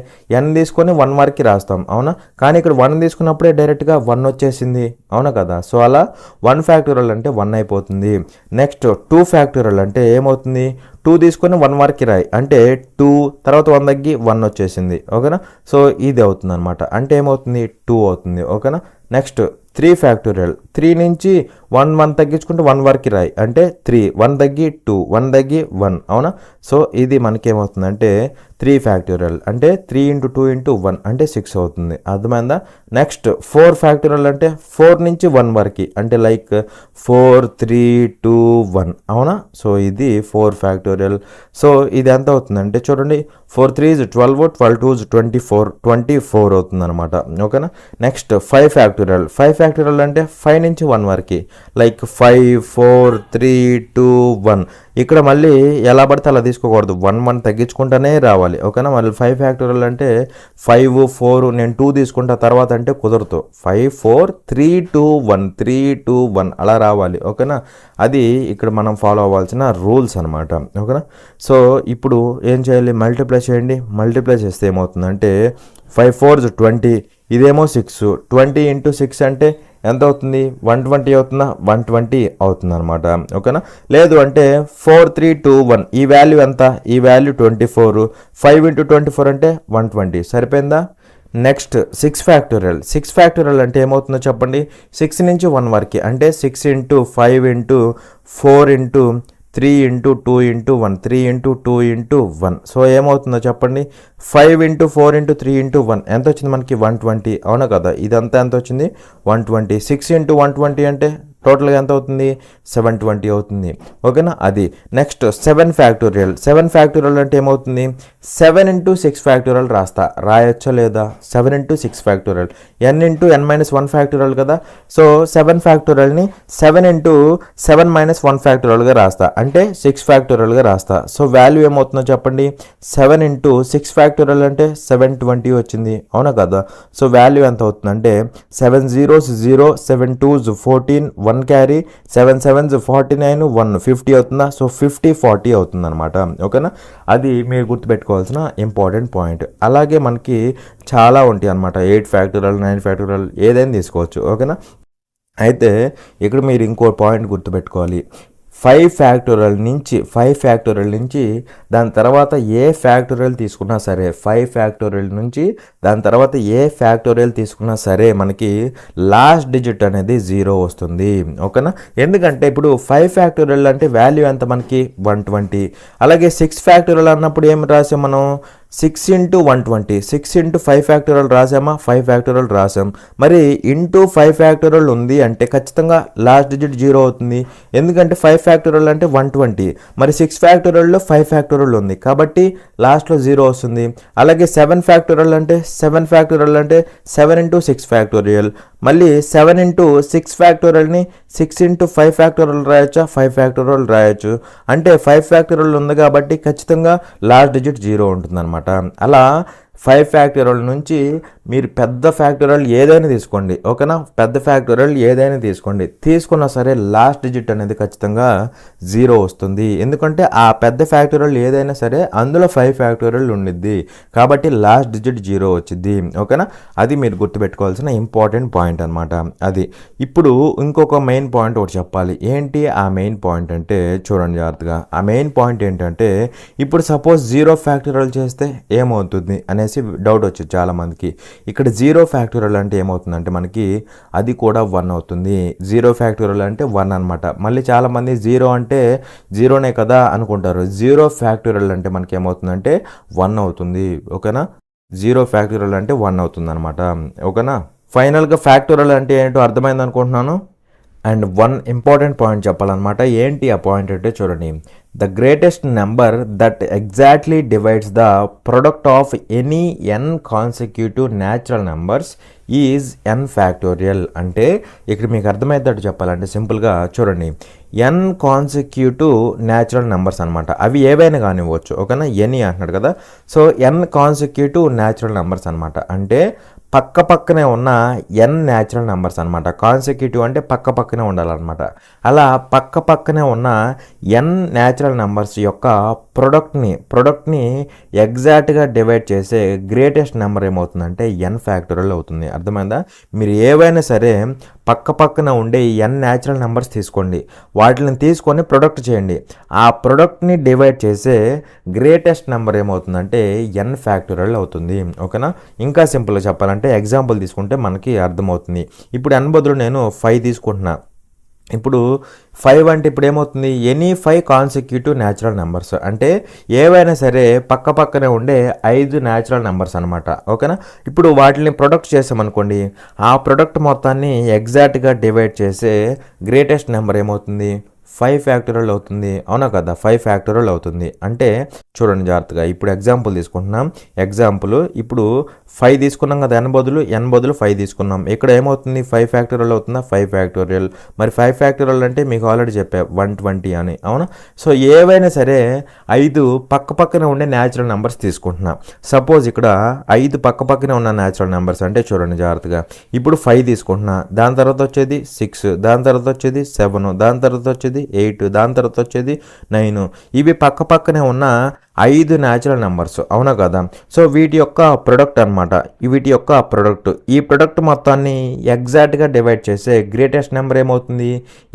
Speaker 1: n తీసుకొని 1 వరకు రాస్తాం, అవునా. కానీ ఇక్కడ 1 తీసుకున్నప్పుడే డైరెక్ట్గా 1 వచ్చేసింది, అవునా కదా. సో అలా 1 ఫ్యాక్టోరియల్ అంటే 1 అయిపోతుంది. నెక్స్ట్ 2 ఫ్యాక్టోరియల్ అంటే ఏమవుతుంది, 2 తీసుకొని 1 వరకు రాయి అంటే 2 తర్వాత 1 తగ్గి 1 వచ్చేసింది, ఓకేనా. సో ఇది అవుతుంది అనమాట, అంటే ఏమవుతుంది 2 అవుతుంది, ఓకేనా. నెక్స్ట్ 3 ఫ్యాక్టోరియల్ 3 నుంచి 1 1 తగ్గించుకుంటే 1 వరకు రాయి అంటే 3 1 తగ్గి 2 1 తగ్గి 1, అవునా. సో ఇది మనకి ఏమవుతుందంటే 3 ఫ్యాక్టోరియల్ అంటే 3 ఇంటూ 2 ఇంటూ 1 అంటే 6 అవుతుంది, అర్థమైందా. నెక్స్ట్ 4 ఫ్యాక్టోరియల్ అంటే 4 నుంచి 1 వరకు అంటే లైక్ 4 3 2 1, అవునా. సో ఇది 4 ఫ్యాక్టోరియల్. సో ఇది ఎంత అవుతుందంటే చూడండి 4 3 12 12 2 24 అవుతుంది అనమాట, ఓకేనా. నెక్స్ట్ 5 ఫ్యాక్టోరియల్ 5 ఫ్యాక్టోరియల్ అంటే 5 నుంచి 1 వరకు లైక్ 5 4 3 2 1. ఇక్కడ మళ్ళీ ఎలా పడితే అలా తీసుకోకూడదు, 1 1 తగ్గించుకుంటూనే రావాలి, ఓకేనా. మళ్ళీ 5 ఫ్యాక్టోరియల్ అంటే 5 4 నేను 2 తీసుకుంటా తర్వాత అంటే కుదరదు, 5 4 3 2 1 3 2 1 అలా రావాలి, ఓకేనా. అది ఇక్కడ మనం ఫాలో అవ్వాల్సిన రూల్స్ అనమాట, ఓకేనా. సో ఇప్పుడు ఏం చేయాలి, మల్టిప్లై చేయండి. మల్టిప్లై చేస్తే ఏమవుతుందంటే 5 4 20, ఇదేమో 6 20 ఇంటూ 6 అంటే ఎంత అవుతుంది 120 అవుతుందా, 120 అవుతుంది అనమాట, ఓకేనా. లేదు అంటే 4 3 2 1 ఈ వాల్యూ ఎంత, ఈ వాల్యూ 24, 5 ఇంటూ 24 అంటే 120 సరిపోయిందా. నెక్స్ట్ 6 ఫ్యాక్టోరియల్ 6 ఫ్యాక్టోరియల్ అంటే ఏమవుతుందో చెప్పండి, 6 నుంచి 1 వరకు అంటే 6 into 5 into 4 into 3 into 2 into 1 3 into 2 into 1. So ఏమవుతుందో చెప్పండి 5 ఇంటూ 4 ఇంటూ 3 ఇంటూ 1 ఎంత వచ్చింది మనకి 120, అవునా కదా. ఇదంతా ఎంత వచ్చింది 120. 6 ఇంటూ 120 అంటే టోటల్గా ఎంత అవుతుంది 720 అవుతుంది, ఓకేనా. అది నెక్స్ట్ 7 ఫ్యాక్టోరియల్ 7 ఫ్యాక్టోరియల్ అంటే ఏమవుతుంది 7 ఇంటూ 6 ఫ్యాక్టోరియల్ రాయొచ్చా లేదా, 7 into 6 factorial n into n minus 1 factorial కదా. సో 7 ఫ్యాక్టోరియల్ని 7 ఇంటూ 7 మైనస్ 1 ఫ్యాక్టోరియల్గా రాస్తా అంటే 6 ఫ్యాక్టోరియల్గా రాస్తా. సో వాల్యూ ఏమవుతుందో చెప్పండి 7 ఇంటూ 6 ఫ్యాక్టోరియల్ అంటే 720 వచ్చింది, అవునా కదా. సో వాల్యూ ఎంత అవుతుందంటే 7 zeros 0 7 2s 14 1 క్యారీ 7 7s 49 1 50 అవుతుందా. సో 50 40 అవుతుంది అనమాట, ఓకేనా. అది మీరు గుర్తుపెట్టుకోవాల్సిన ఇంపార్టెంట్ పాయింట్. అలాగే మనకి చాలా ఉంటాయి అనమాట, 8 ఫ్యాక్టోరియల్ 9 ఫ్యాక్టోరియల్ ఏదైనా తీసుకోవచ్చు, ఓకేనా. అయితే ఇక్కడ మీరు ఇంకో పాయింట్ గుర్తుపెట్టుకోవాలి, 5 ఫ్యాక్టోరియల్ నుంచి దాని తర్వాత ఏ ఫ్యాక్టోరియల్ తీసుకున్నా సరే 5 ఫ్యాక్టోరియల్ నుంచి దాని తర్వాత ఏ ఫ్యాక్టోరియల్ తీసుకున్నా సరే మనకి లాస్ట్ డిజిట్ అనేది 0 వస్తుంది, ఓకేనా. ఎందుకంటే ఇప్పుడు 5 ఫ్యాక్టోరియల్ అంటే వాల్యూ ఎంత మనకి 120. అలాగే 6 ఫ్యాక్టోరియల్ అన్నప్పుడు ఏం రాసాం మనం 6 ఇంటూ 120 6 ఇంటూ 5 ఫ్యాక్టోరియల్ రాసామా 5 ఫ్యాక్టోరియల్ రాసాం. మరి ఇంటూ 5 ఫ్యాక్టోరియల్ ఉంది అంటే ఖచ్చితంగా లాస్ట్ డిజిట్ 0 అవుతుంది, ఎందుకంటే 5 ఫ్యాక్టోరియల్ అంటే 120, మరి 6 ఫ్యాక్టోరియల్లో 5 ఫ్యాక్టోరియల్ ఉంది కాబట్టి లాస్ట్లో 0 వస్తుంది. అలాగే 7 ఫ్యాక్టోరియల్ అంటే 7 ఇంటూ 6 ఫ్యాక్టోరియల్, మళ్ళీ 7 ఇంటూ 6 ఫ్యాక్టోరియల్ని 6 ఇంటూ 5 ఫ్యాక్టోరియల్ రాయొచ్చా 5 ఫ్యాక్టోరియల్ రాయొచ్చు, అంటే 5 ఫ్యాక్టోరియల్ ఉంది కాబట్టి ఖచ్చితంగా లాస్ట్ డిజిట్ 0 ఉంటుంది అనమాట. అలా 5 ఫ్యాక్టోరియల్ నుంచి మీరు పెద్ద ఫ్యాక్టోరియల్ ఏదైనా తీసుకోండి, ఓకేనా. పెద్ద ఫ్యాక్టోరియల్ ఏదైనా తీసుకున్నా సరే లాస్ట్ డిజిట్ అనేది ఖచ్చితంగా 0 వస్తుంది, ఎందుకంటే ఆ పెద్ద ఫ్యాక్టోరియల్ ఏదైనా సరే అందులో 5 ఫ్యాక్టోరియల్ ఉండిద్ది కాబట్టి లాస్ట్ డిజిట్ 0 వచ్చింది, ఓకేనా. అది మీరు గుర్తుపెట్టుకోవాల్సిన ఇంపార్టెంట్ పాయింట్ అనమాట. అది ఇప్పుడు ఇంకొక మెయిన్ పాయింట్ ఒకటి చెప్పాలి. ఏంటి ఆ మెయిన్ పాయింట్ అంటే చూడండి జాగ్రత్తగా. ఆ మెయిన్ పాయింట్ ఏంటంటే ఇప్పుడు సపోజ్ 0 ఫ్యాక్టోరియల్ చేస్తే ఏమవుతుంది అనేసి డౌట్ వచ్చింది చాలా మందికి. ఇక్కడ 0 ఫ్యాక్టోరియల్ అంటే ఏమవుతుందంటే మనకి అది కూడా 1 అవుతుంది. 0 ఫ్యాక్టోరియల్ అంటే 1 అనమాట. మళ్ళీ చాలామంది 0 అంటే 0నే కదా అనుకుంటారు. 0 ఫ్యాక్టోరియల్ అంటే మనకి ఏమవుతుందంటే 1 అవుతుంది, ఓకేనా. 0 ఫ్యాక్టోరియల్ అంటే 1 అవుతుంది అనమాట, ఓకేనా. ఫైనల్గా ఫ్యాక్టోరియల్ అంటే ఏంటో అర్థమైంది అనుకుంటున్నాను. అండ్ వన్ ఇంపార్టెంట్ పాయింట్ చెప్పాలన్నమాట. ఏంటి ఆ పాయింట్ అంటే చూడండి, the greatest number that exactly divides the product of any n consecutive natural numbers is n factorial. అంటే ఇక్కడ మీకు అర్థమయ్యేటట్టు చెప్పాలంటే సింపుల్గా చూడండి, ఎన్ కాన్సిక్యూటివ్ న్యాచురల్ నెంబర్స్ అనమాట. అవి ఏవైనా కానివ్వచ్చు, ఓకేనా, ఎనీ అంటున్నాడు కదా. సో ఎన్ కాన్సిక్యూటివ్ న్యాచురల్ నెంబర్స్ అనమాట. అంటే పక్క పక్కనే ఉన్న ఎన్ న్యాచురల్ నెంబర్స్ అనమాట. కాన్సిక్యూటివ్ అంటే పక్క పక్కనే ఉండాలన్నమాట. అలా పక్క పక్కనే ఉన్న ఎన్ న్యాచురల్ నెంబర్స్ యొక్క ప్రొడక్ట్ని ఎగ్జాక్ట్గా డివైడ్ చేసే గ్రేటెస్ట్ నెంబర్ ఏమవుతుందంటే ఎన్ ఫ్యాక్టోరియల్ అవుతుంది. అర్థమైందా? మీరు ఏవైనా సరే పక్క పక్కన ఉండే ఎన్ న్యాచురల్ నెంబర్స్ తీసుకోండి, వాటిని తీసుకొని ప్రొడక్ట్ చేయండి. ఆ ప్రొడక్ట్ని డివైడ్ చేసే గ్రేటెస్ట్ నెంబర్ ఏమవుతుందంటే ఎన్ ఫ్యాక్టోరియల్ అవుతుంది. ఓకేనా? ఇంకా సింపుల్గా చెప్పాలంటే ఎగ్జాంపుల్ తీసుకుంటే మనకి అర్థమవుతుంది. ఇప్పుడు ఎన్ బదులు నేను 5 తీసుకుంటున్నా. ఇప్పుడు 5 అంటే ఇప్పుడు ఏమవుతుంది, ఎనీ 5 కాన్సిక్యూటివ్ న్యాచురల్ నెంబర్స్. అంటే ఏవైనా సరే పక్క పక్కనే ఉండే 5 న్యాచురల్ నెంబర్స్ అనమాట. ఓకేనా? ఇప్పుడు వాటిని ప్రొడక్ట్ చేసామనుకోండి, ఆ ప్రొడక్ట్ మొత్తాన్ని ఎగ్జాక్ట్గా డివైడ్ చేసే గ్రేటెస్ట్ నెంబర్ ఏమవుతుంది, 5 ఫ్యాక్టోరియల్ అవుతుంది. అవునా కదా? 5 ఫ్యాక్టోరియల్ అవుతుంది. అంటే చూడండి జాగ్రత్తగా, ఇప్పుడు ఎగ్జాంపుల్ తీసుకుంటున్నాం. ఎగ్జాంపుల్ ఇప్పుడు 5 తీసుకున్నాం కదా, ఎన్ బదులు 5 తీసుకున్నాం. ఇక్కడ ఏమవుతుంది, 5 ఫ్యాక్టోరియల్ అవుతుందా, 5 ఫ్యాక్టోరియల్. మరి 5 ఫ్యాక్టోరియల్ అంటే మీకు ఆల్రెడీ చెప్పా 120 అని. అవునా? సో ఏవైనా సరే 5 పక్క పక్కనే ఉండే న్యాచురల్ నెంబర్స్ తీసుకుంటున్నాం. సపోజ్ ఇక్కడ 5 పక్క పక్కనే ఉన్న న్యాచురల్ నెంబర్స్ అంటే చూడండి జాగ్రత్తగా, ఇప్పుడు 5 తీసుకుంటున్నా, దాని తర్వాత వచ్చేది 6, దాని తర్వాత వచ్చేది 7, దాని తర్వాత వచ్చేది 8, దాని తర్వాత వచ్చేది 9. ఇవి పక్క పక్కనే ఉన్న 5 న్యాచురల్ నెంబర్స్. అవునా కదా? సో వీటి యొక్క ప్రొడక్ట్ అనమాట. వీటి యొక్క ప్రొడక్ట్, ఈ ప్రొడక్ట్ మొత్తాన్ని ఎగ్జాక్ట్గా డివైడ్ చేసే గ్రేటెస్ట్ నెంబర్ ఏమవుతుంది,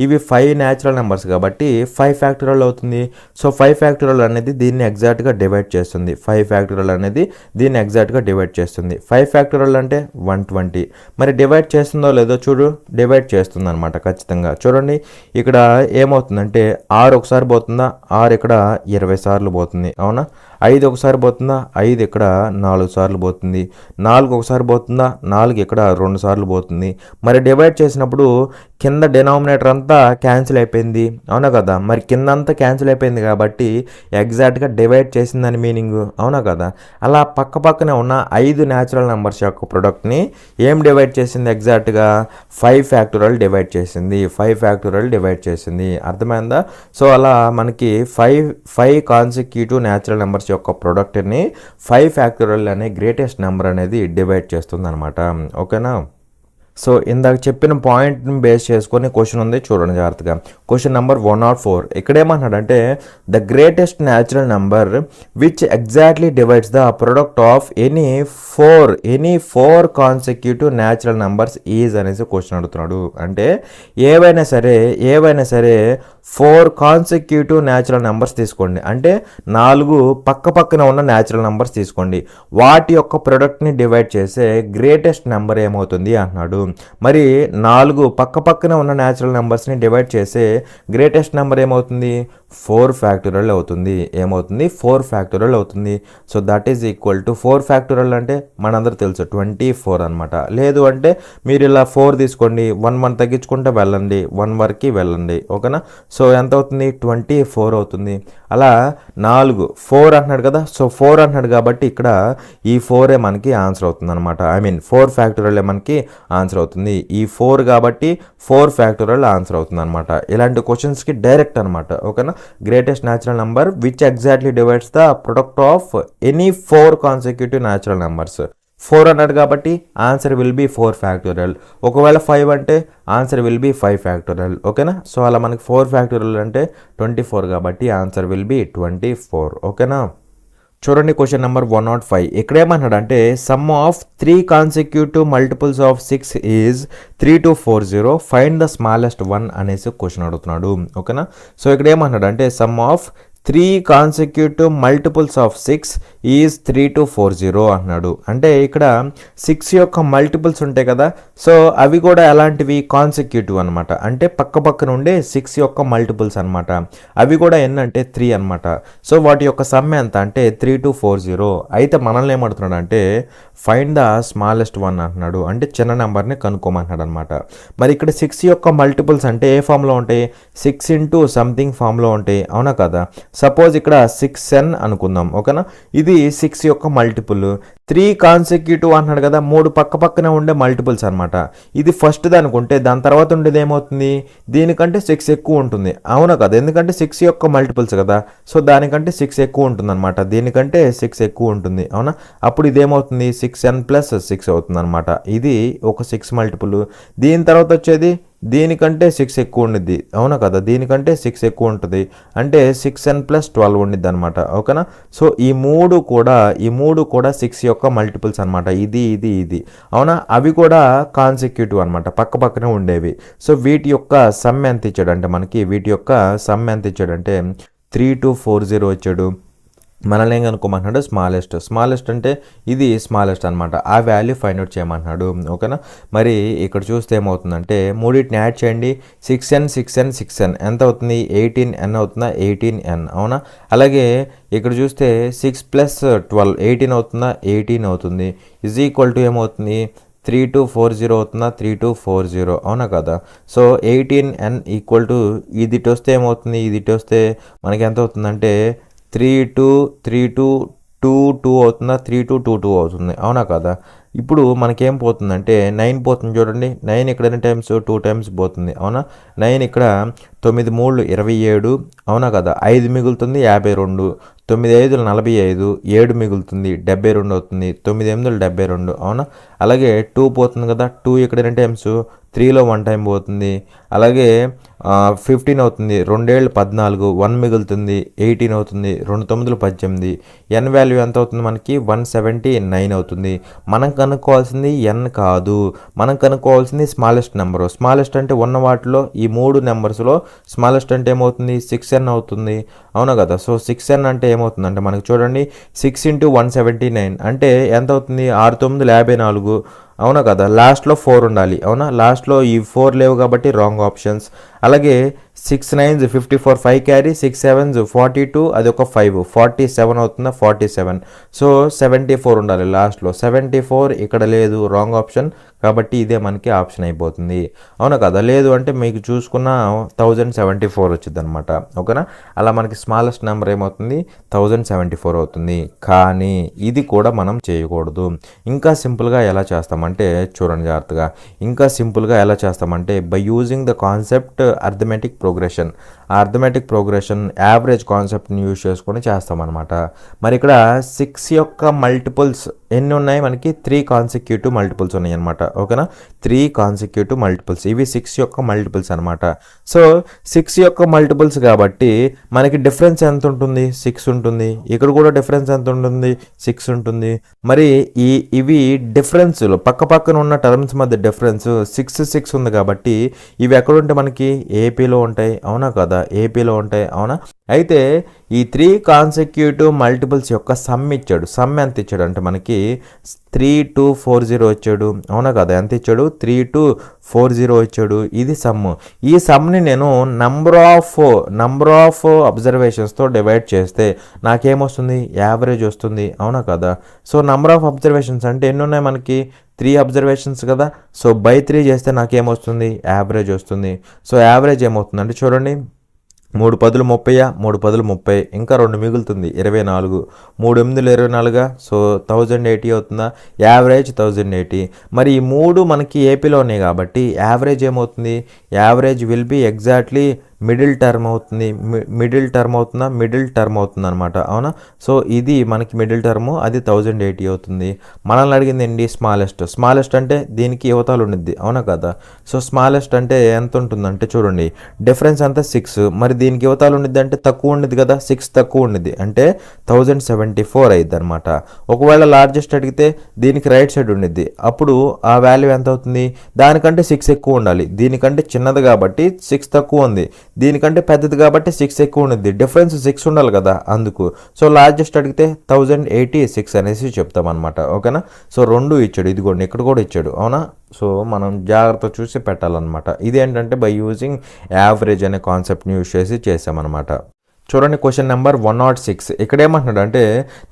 Speaker 1: ఇవి 5 న్యాచురల్ నెంబర్స్ కాబట్టి 5 ఫ్యాక్టోరియల్ అవుతుంది. సో 5 ఫ్యాక్టోరియల్ అనేది దీన్ని ఎగ్జాక్ట్గా డివైడ్ చేస్తుంది. 5 ఫ్యాక్టోరియల్ అనేది దీన్ని ఎగ్జాక్ట్గా డివైడ్ చేస్తుంది. 5 ఫ్యాక్టోరియల్ అంటే 120. మరి డివైడ్ చేస్తుందో లేదో చూడు, డివైడ్ చేస్తుంది అనమాట ఖచ్చితంగా. చూడండి ఇక్కడ ఏమవుతుందంటే 6 ఒకసారి పోతుందా, 6 ఇక్కడ 20 సార్లు పోతుంది. అవునా? 5 ఒకసారి పోతుందా, 5 ఇక్కడ 4 సార్లు పోతుంది. 4 ఒకసారి పోతుందా, 4 ఇక్కడ 2 సార్లు పోతుంది. మరి డివైడ్ చేసినప్పుడు కింద డినామినేటర్ అంతా క్యాన్సిల్ అయిపోయింది. అవునా కదా? మరి కింద అంతా క్యాన్సిల్ అయిపోయింది కాబట్టి ఎగ్జాక్ట్గా డివైడ్ చేసిందని మీనింగ్. అవునా కదా? అలా పక్క పక్కనే ఉన్న 5 న్యాచురల్ నెంబర్స్ యొక్క ప్రొడక్ట్ని ఏం డివైడ్ చేసింది, ఎగ్జాక్ట్గా 5 ఫ్యాక్టోరియల్ డివైడ్ చేసింది. 5 ఫ్యాక్టోరియల్ డివైడ్ చేసింది. అర్థమైందా? సో అలా మనకి 5 కాన్సిక్యూటివ్ న్యాచురల్ నెంబర్స్ యొక్క ప్రొడక్ట్ని 5 ఫ్యాక్టోరియల్ అనే గ్రేటెస్ట్ నెంబర్ అనేది డివైడ్ చేస్తుంది అనమాట. ఓకేనా? సో ఇందాక చెప్పిన పాయింట్ని బేస్ చేసుకొని క్వశ్చన్ ఉంది, చూడండి జాగ్రత్తగా. క్వశ్చన్ నెంబర్ 104 ఇక్కడ ఏమన్నాడంటే the greatest natural number which exactly divides the product of any four consecutive natural numbers is అనేసి క్వశ్చన్ అడుగుతున్నాడు. అంటే ఏవైనా సరే 4 కాన్సిక్యూటివ్ న్యాచురల్ నెంబర్స్ తీసుకోండి. అంటే 4 పక్క పక్కన ఉన్న న్యాచురల్ నెంబర్స్ తీసుకోండి, వాటి యొక్క ప్రొడక్ట్ని డివైడ్ చేసే గ్రేటెస్ట్ నెంబర్ ఏమవుతుంది అంటున్నాడు. మరి 4 పక్క పక్కన ఉన్న న్యాచురల్ నెంబర్స్ని డివైడ్ చేసే గ్రేటెస్ట్ నెంబర్ ఏమవుతుంది, 4 ఫ్యాక్టోరియల్ అవుతుంది. ఏమవుతుంది, 4 ఫ్యాక్టోరియల్ అవుతుంది. So that is equal to 4 factorial అంటే మనందరూ తెలుసు 24 అనమాట. లేదు అంటే మీరు ఇలా 4 తీసుకోండి, 1 తగ్గించుకుంటే వెళ్ళండి, 1 వరకు వెళ్ళండి. ఓకేనా? సో ఎంత అవుతుంది, 24 అవుతుంది. అలా 4 అంటున్నాడు కదా. సో 4 అంటున్నాడు కాబట్టి ఇక్కడ ఈ 4 మనకి ఆన్సర్ అవుతుంది అనమాట. 4 ఫ్యాక్టోరియల్ మనకి ఆన్సర్ అవుతుంది. ఈ 4 కాబట్టి 4 ఫ్యాక్టోరియల్ ఆన్సర్ అవుతుంది అనమాట. ఇలాంటి క్వశ్చన్స్కి డైరెక్ట్ అనమాట. ఓకేనా? Greatest natural number which exactly divides the product of any 4 consecutive natural numbers. 4 అన్నాడు కాబట్టి ఆన్సర్ విల్ బి 4 ఫ్యాక్టోరియల్. ఒకవేళ 5 అంటే ఆన్సర్ విల్ బి 5 ఫ్యాక్టోరియల్. ఓకేనా? సో అలా మనకి 4 ఫ్యాక్టోరియల్ అంటే 24 కాబట్టి ఆన్సర్ విల్ బి 24. ఓకేనా? చూడండి క్వశ్చన్ నెంబర్ 105 ఇక్కడ ఏమన్నాడంటే some of 3 consecutive multiples of 6 is 3240 find the smallest one అనేసి క్వశ్చన్ అడుగుతున్నాడు. ఓకేనా? సో ఇక్కడ ఏమన్నాడంటే some of 3 consecutive multiples of 6 is 3240 అన్నాడు. అంటే ఇక్కడ 6 యొక్క మల్టిపుల్స్ ఉంటాయి కదా, సో అవి కూడా ఎలాంటివి కాన్సిక్యూటివ్ అనమాట. అంటే పక్క పక్కన ఉండే 6 యొక్క మల్టిపుల్స్ అనమాట. అవి కూడా ఎన్నంటే 3 అనమాట. సో వాటి యొక్క సమ్ ఎంత అంటే 3240. అయితే మనల్ని ఏమడుతున్నాడు అంటే ఫైండ్ ద స్మాలెస్ట్ వన్ అంటున్నాడు. అంటే చిన్న నెంబర్ని కనుక్కోమంటున్నాడు అనమాట. మరి ఇక్కడ 6 యొక్క మల్టిపుల్స్ అంటే ఏ ఫామ్లో ఉంటాయి, 6 ఇంటూ సంథింగ్ ఫామ్లో ఉంటాయి, అవునా కదా. సపోజ్ ఇక్కడ 6n అనుకుందాం, ఓకేనా. ఇది 6 యొక్క మల్టిపుల్. 3 కాన్సిక్యూటివ్ అంటున్నాడు కదా, 3 పక్క పక్కనే ఉండే మల్టిపుల్స్ అనమాట. ఇది ఫస్ట్ది అనుకుంటే దాని తర్వాత ఉండేది ఏమవుతుంది, దీనికంటే 6 ఎక్కువ ఉంటుంది, అవునా కదా. ఎందుకంటే 6 యొక్క మల్టిపుల్స్ కదా, సో దానికంటే 6 ఎక్కువ ఉంటుంది అనమాట. దీనికంటే 6 ఎక్కువ ఉంటుంది, అవునా. అప్పుడు ఇదేమవుతుంది 6n ప్లస్ 6 అవుతుంది అనమాట. ఇది ఒక 6 మల్టిపుల్. దీని తర్వాత వచ్చేది దీనికంటే 6 ఎక్కువ ఉండిద్ది, అవునా కదా. దీనికంటే 6 ఎక్కువ ఉంటుంది, అంటే 6n ప్లస్ 12 ఉండిద్ది అనమాట, ఓకేనా. సో ఈ మూడు కూడా 6 యొక్క మల్టిపుల్స్ అనమాట. ఇది అవునా. అవి కూడా కాన్సిక్యూటివ్ అనమాట, పక్క పక్కనే ఉండేవి. సో వీటి యొక్క సమ్ ఎంత ఇచ్చాడు అంటే మనకి 3240 వచ్చాడు. మనల్ని ఏం కనుక్కోమంటున్నాడు, స్మాలెస్ట్ అంటే ఇది స్మాలెస్ట్ అనమాట. ఆ వాల్యూ ఫైండ్ అవుట్ చేయమంటున్నాడు, ఓకేనా. మరి ఇక్కడ చూస్తే ఏమవుతుందంటే మూడింటిని యాడ్ చేయండి. 6n ఎంత అవుతుంది, 18n అవుతుందా, 18n, అవునా. అలాగే ఇక్కడ చూస్తే 6 ప్లస్ 12 18 అవుతుందా, 18 అవుతుంది. ఈజ్ ఈక్వల్ టు ఏమవుతుంది 3240 అవుతుందా, 3240, అవునా కదా. సో 18n ఈక్వల్ టు ఇది వస్తే ఏమవుతుంది, ఇది వస్తే మనకి ఎంత అవుతుందంటే 3222 అవుతుందా, 3222 అవుతుంది, అవునా కదా. ఇప్పుడు మనకేం పోతుందంటే 9 పోతుంది చూడండి. 9 ఇక్కడ ఎన్ని టైమ్స్, 2 టైమ్స్ పోతుంది, అవునా. 9 ఇక్కడ 9 3 27, అవునా కదా. 5 మిగులుతుంది 52, 9 5 45, 7 మిగులుతుంది 72 అవుతుంది, 9 8 72, అవునా. అలాగే 2 పోతుంది కదా, 2 ఇక్కడ ఎన్ని టైమ్స్, 3లో 1 టైం పోతుంది. అలాగే 15 అవుతుంది, 2 7 14, 1 మిగులుతుంది 18 అవుతుంది, 2 9 18. n వాల్యూ ఎంత అవుతుంది మనకి 179 అవుతుంది. మనం కనుక్కోవాల్సింది n కాదు, మనం కనుక్కోవాల్సింది స్మాలెస్ట్ నెంబరు. స్మాలెస్ట్ అంటే ఉన్న వాటిలో ఈ 3 నెంబర్స్లో స్మాలెస్ట్ అంటే ఏమవుతుంది 6n అవుతుంది, అవునా కదా. సో 6n అంటే ఏమవుతుందంటే మనకి చూడండి 6 ఇంటూ 179 అంటే ఎంత అవుతుంది, 6 9 54, అవునా కదా. లాస్ట్లో 4 ఉండాలి, అవునా. లాస్ట్లో ఈ 4 లేవు కాబట్టి రాంగ్ ఆప్షన్స్. అలాగే 6 9s 54, 5 క్యారీ, 6 7s 42, అది ఒక 5 47 అవుతుందా, 47. సో 74 ఉండాలి లాస్ట్లో. 74 ఇక్కడ లేదు, రాంగ్ ఆప్షన్. కాబట్టి ఇదే మనకి ఆప్షన్ అయిపోతుంది, అవునా కదా. లేదు అంటే మీకు చూసుకున్న 1074 వచ్చింది అనమాట, ఓకేనా. అలా మనకి స్మాలెస్ట్ నెంబర్ ఏమవుతుంది 1074 అవుతుంది. కానీ ఇది కూడా మనం చేయకూడదు. ఇంకా సింపుల్గా ఎలా చేస్తామంటే చూడండి జాగ్రత్తగా. ఇంకా సింపుల్గా ఎలా చేస్తామంటే by using the concept arithmetic progression. ఆ అర్థమెటిక్ ప్రోగ్రెషన్ యావరేజ్ కాన్సెప్ట్ని యూజ్ చేసుకొని చేస్తామన్నమాట. మరి ఇక్కడ 6 యొక్క మల్టిపుల్స్ ఎన్ని ఉన్నాయి మనకి, 3 కాన్సిక్యూటివ్ మల్టిపుల్స్ ఉన్నాయి అనమాట, ఓకేనా. 3 కాన్సిక్యూటివ్ మల్టిపుల్స్, ఇవి 6 యొక్క మల్టిపుల్స్ అనమాట. సో 6 యొక్క మల్టిపుల్స్ కాబట్టి మనకి డిఫరెన్స్ ఎంత ఉంటుంది, 6 ఉంటుంది. ఇక్కడ కూడా డిఫరెన్స్ ఎంత ఉంటుంది, 6 ఉంటుంది. మరి ఇవి డిఫరెన్స్లు పక్క పక్కన ఉన్న టర్మ్స్ మధ్య డిఫరెన్స్ 6 ఉంది కాబట్టి ఇవి ఎక్కడ ఉంటాయి మనకి, ఏపీలో ఉంటాయి, అవునా కదా. ఏపీలో ఉంటాయి, అవునా. అయితే ఈ 3 కాన్సిక్యూటివ్ మల్టిపుల్స్ యొక్క సమ్ ఇచ్చాడు. సమ్ ఎంత ఇచ్చాడు అంటే మనకి 3240 వచ్చాడు, అవునా కదా. ఎంత ఇచ్చాడు, 3240 వచ్చాడు. ఇది సమ్. ఈ సమ్ని నేను నంబర్ ఆఫ్ అబ్జర్వేషన్స్తో డివైడ్ చేస్తే నాకేమొస్తుంది, యావరేజ్ వస్తుంది, అవునా కదా. సో నంబర్ ఆఫ్ అబ్జర్వేషన్స్ అంటే ఎన్ని ఉన్నాయి మనకి, 3 అబ్జర్వేషన్స్ కదా. సో బై 3 చేస్తే నాకేమొస్తుంది, యావరేజ్ వస్తుంది. సో యావరేజ్ ఏమవుతుందంటే చూడండి, 3 10 30, 3 10 30, ఇంకా 2 మిగులుతుంది 24, 3 8 24, సో 1080 అవుతుందా. యావరేజ్ 1080. మరి ఈ 3 మనకి ఏపీలో ఉన్నాయి కాబట్టి యావరేజ్ ఏమవుతుంది, average will be exactly middle term అవుతుంది. మిడిల్ టర్మ్ అవుతుంది అనమాట, అవునా. సో ఇది మనకి మిడిల్ టర్మ్, అది 1080 అవుతుంది. మనల్ని అడిగింది ఏంటి, స్మాలెస్ట్ అంటే దీనికి యువతలు ఉండిద్ది, అవునా కదా. సో స్మాలెస్ట్ అంటే ఎంత ఉంటుందంటే చూడండి, డిఫరెన్స్ అంతా 6, మరి దీనికి యువతలు ఉండిద్ది అంటే తక్కువ ఉండిద్ది కదా, 6 తక్కువ ఉండిద్ది అంటే 1074 అయ్యిద్ది అనమాట. ఒకవేళ లార్జెస్ట్ అడిగితే దీనికి రైట్ సైడ్ ఉండిద్ది, అప్పుడు ఆ వాల్యూ ఎంత అవుతుంది, దానికంటే 6 ఎక్కువ ఉండాలి. దీనికంటే చిన్నది కాబట్టి 6 తక్కువ ఉంది, దీనికంటే పెద్దది కాబట్టి 6 ఎక్కువ ఉండిద్ది, డిఫరెన్స్ 6 ఉండాలి కదా అందుకు. సో లార్జెస్ట్ అడిగితే 1086 అనేసి చెప్తామన్నమాట. ఓకేనా. సో 2 ఇచ్చాడు, ఇదిగోండి ఇక్కడ కూడా ఇచ్చాడు, అవునా. సో మనం జాగ్రత్త చూసి పెట్టాలన్నమాట. ఇదేంటంటే బై యూజింగ్ యావరేజ్ అనే కాన్సెప్ట్ని యూజ్ చేసి చేసామన్నమాట. చూడండి క్వశ్చన్ నెంబర్ 106. ఇక్కడ ఏమంటున్నాడు అంటే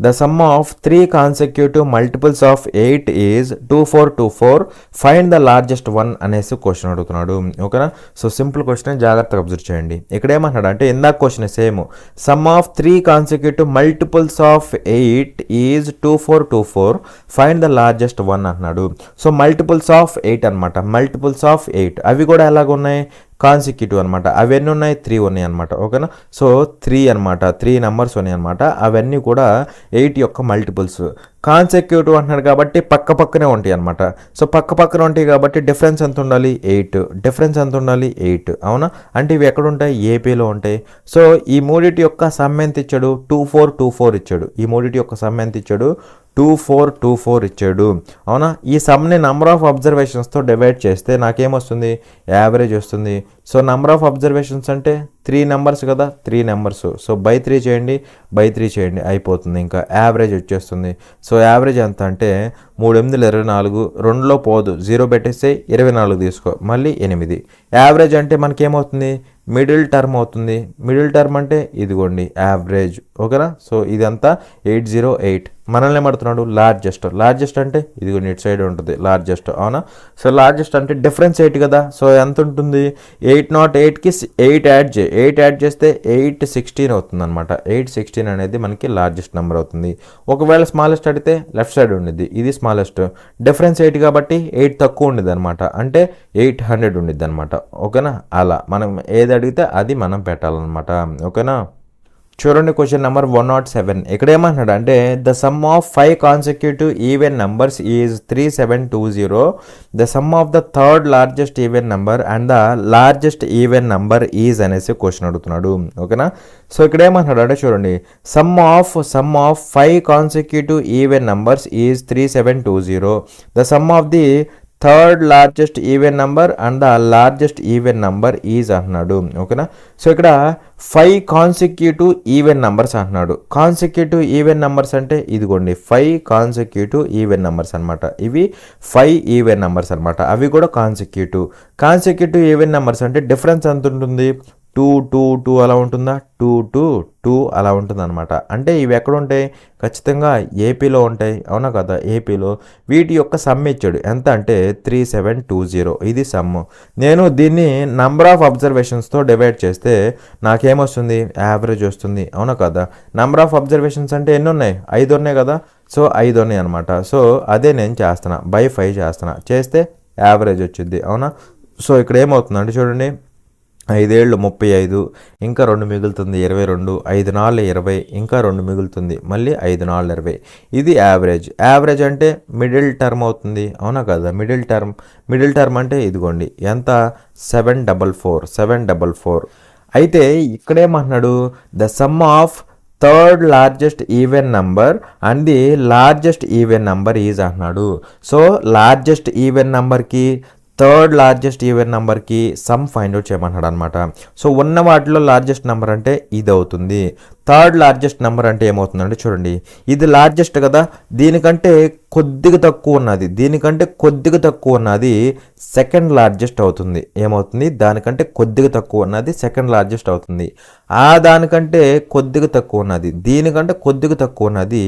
Speaker 1: the sum of 3 consecutive multiples of 8 is 2424, find the largest one అనేసి క్వశ్చన్ అడుగుతున్నాడు. ఓకేనా. సో సింపుల్ క్వశ్చన్, జాగ్రత్తగా అబ్జర్వ్ చేయండి. ఇక్కడ ఏమంటున్నాడు అంటే ఇందాక question same, some of 3 consecutive multiples of 8 is 2424, find the largest one అంటున్నాడు. సో మల్టిపుల్స్ ఆఫ్ 8 అనమాట, మల్టిపుల్స్ ఆఫ్ 8 అవి కూడా ఎలాగున్నాయి, కాన్సిక్యూటివ్ అనమాట. అవన్నీ ఉన్నాయి, 3 ఉన్నాయి అనమాట. ఓకేనా. సో 3 అనమాట, 3 నెంబర్స్ ఉన్నాయి అనమాట. అవన్నీ కూడా 8 యొక్క మల్టిపుల్స్. కాన్సెక్యూటివ్ అంటున్నాడు కాబట్టి పక్క పక్కనే ఉంటాయి అనమాట. సో పక్క పక్కన ఉంటాయి కాబట్టి డిఫరెన్స్ ఎంత ఉండాలి, 8. డిఫరెన్స్ ఎంత ఉండాలి, 8. అవునా. అంటే ఇవి ఎక్కడ ఉంటాయి, ఏపీలో ఉంటాయి. సో ఈ మూడిటి యొక్క సమ్ ఎంత ఇచ్చాడు, 2424 ఇచ్చాడు. ఈ మూడిటి యొక్క సమ్ ఎంత ఇచ్చాడు, 2424 ఇచ్చాడు. అవునా. ఈ సమ్ని నంబర్ ఆఫ్ అబ్జర్వేషన్స్తో డివైడ్ చేస్తే నాకేమొస్తుంది, యావరేజ్ వస్తుంది. సో నంబర్ ఆఫ్ అబ్జర్వేషన్స్ అంటే 3 నెంబర్స్ కదా, 3 నెంబర్స్. సో బై 3 చేయండి, బై 3 చేయండి, అయిపోతుంది. ఇంకా యావరేజ్ వచ్చేస్తుంది. సో యావరేజ్ ఎంత అంటే 3 8 24, 2లో పోదు, 0 పెట్టేస్తే 24 తీసుకో, మళ్ళీ 8. యావరేజ్ అంటే మనకేమవుతుంది, మిడిల్ టర్మ్ అవుతుంది. మిడిల్ టర్మ్ అంటే ఇదిగోండి యావరేజ్. ఓకేనా. సో ఇదంతా 808. మనల్ని ఏమడుతున్నాడు, లార్జెస్ట్. లార్జెస్ట్ అంటే ఇదిగోండి ఇటు సైడ్ ఉంటుంది లార్జెస్ట్. అవునా. సో లార్జెస్ట్ అంటే డిఫరెన్స్ 8 కదా. సో ఎంత ఉంటుంది, 808కి 8 యాడ్ చేయి, 8 యాడ్ చేస్తే 816 అవుతుంది అనమాట. 816 అనేది మనకి లార్జెస్ట్ నెంబర్ అవుతుంది. ఒకవేళ స్మాలెస్ట్ అడిగితే లెఫ్ట్ సైడ్ ఉండిద్ది, ఇది స్మాలెస్ట్. డిఫరెన్స్ 8 కాబట్టి 8 తక్కువ ఉండిద్ది అనమాట, అంటే 800 ఉండిద్ది అనమాట. ఓకేనా. అలా మనం ఏది అడిగితే అది మనం పెట్టాలన్నమాట. ఓకేనా. చూడండి క్వశ్చన్ నెంబర్ 107. ఇక్కడ ఏమంటున్నాడు అంటే the sum of 5 consecutive even numbers is 3720, the sum of the third largest even number and the largest even number is అనేసి క్వశ్చన్ అడుగుతున్నాడు. ఓకేనా. సో ఇక్కడ ఏమంటున్నాడు అంటే చూడండి, some of 5 consecutive even numbers is 3720, the sum of the third largest even number and the largest even number is అంటున్నాడు. ఓకేనా. So ఇక్కడ 5 కాన్సెక్యూటివ్ ఈవెన్ నంబర్స్ అంటున్నాడు. కాన్సెక్యూటివ్ ఈవెన్ నంబర్స్ అంటే ఇదిగోండి 5 కాన్సెక్యూటివ్ ఈవెన్ నంబర్స్ అనమాట. ఇవి 5 ఈవెన్ నంబర్స్ అనమాట, అవి కూడా కాన్సెక్యూటివ్ ఈవెన్ నంబర్స్ అంటే డిఫరెన్స్ ఎంత ఉంటుంది, 2 2 2 అలా ఉంటుందా, 2 2 2 అలా ఉంటుంది అనమాట. అంటే ఇవి ఎక్కడ ఉంటాయి, ఖచ్చితంగా ఏపీలో ఉంటాయి. అవునా కదా. ఏపీలో వీటి యొక్క సమ్ ఇచ్చాడు ఎంత అంటే 3720, ఇది సమ్. నేను దీన్ని నంబర్ ఆఫ్ అబ్జర్వేషన్స్తో డివైడ్ చేస్తే నాకేమొస్తుంది, యావరేజ్ వస్తుంది. అవునా కదా. నంబర్ ఆఫ్ అబ్జర్వేషన్స్ అంటే ఎన్ని ఉన్నాయి, 5 ఉన్నాయి కదా. సో 5 ఉన్నాయి అనమాట. సో అదే నేను చేస్తున్నా, బై 5 చేస్తున్నా, చేస్తే యావరేజ్ వచ్చింది. అవునా. సో ఇక్కడ ఏమవుతుందంటే చూడండి, 5 ఏళ్ళు 35, ఇంకా 2 మిగులుతుంది 22, 5 4 20, ఇంకా 2 మిగులుతుంది, మళ్ళీ 5 4 20. ఇది యావరేజ్. యావరేజ్ అంటే మిడిల్ టర్మ్ అవుతుంది. అవునా కదా. మిడిల్ టర్మ్ అంటే ఇదిగోండి ఎంత, 744. అయితే ఇక్కడేమంటున్నాడు, the sum of third largest even number and the largest even number is అంటున్నాడు. సో లార్జెస్ట్ ఈవెన్ నంబర్కి థర్డ్ లార్జెస్ట్ ఈవెన్ నెంబర్కి సమ్ ఫైండ్ అవుట్ చేయమన్నాడు అనమాట. సో ఉన్న వాటిలో లార్జెస్ట్ నెంబర్ అంటే ఇది అవుతుంది. థర్డ్ లార్జెస్ట్ నెంబర్ అంటే ఏమవుతుందంటే చూడండి, ఇది లార్జెస్ట్ కదా, దీనికంటే కొద్దిగా తక్కువ ఉన్నది సెకండ్ లార్జెస్ట్ అవుతుంది. ఏమవుతుంది, దానికంటే కొద్దిగా తక్కువ ఉన్నది సెకండ్ లార్జెస్ట్ అవుతుంది. దానికంటే కొద్దిగా తక్కువ ఉన్నది, దీనికంటే కొద్దిగా తక్కువ ఉన్నది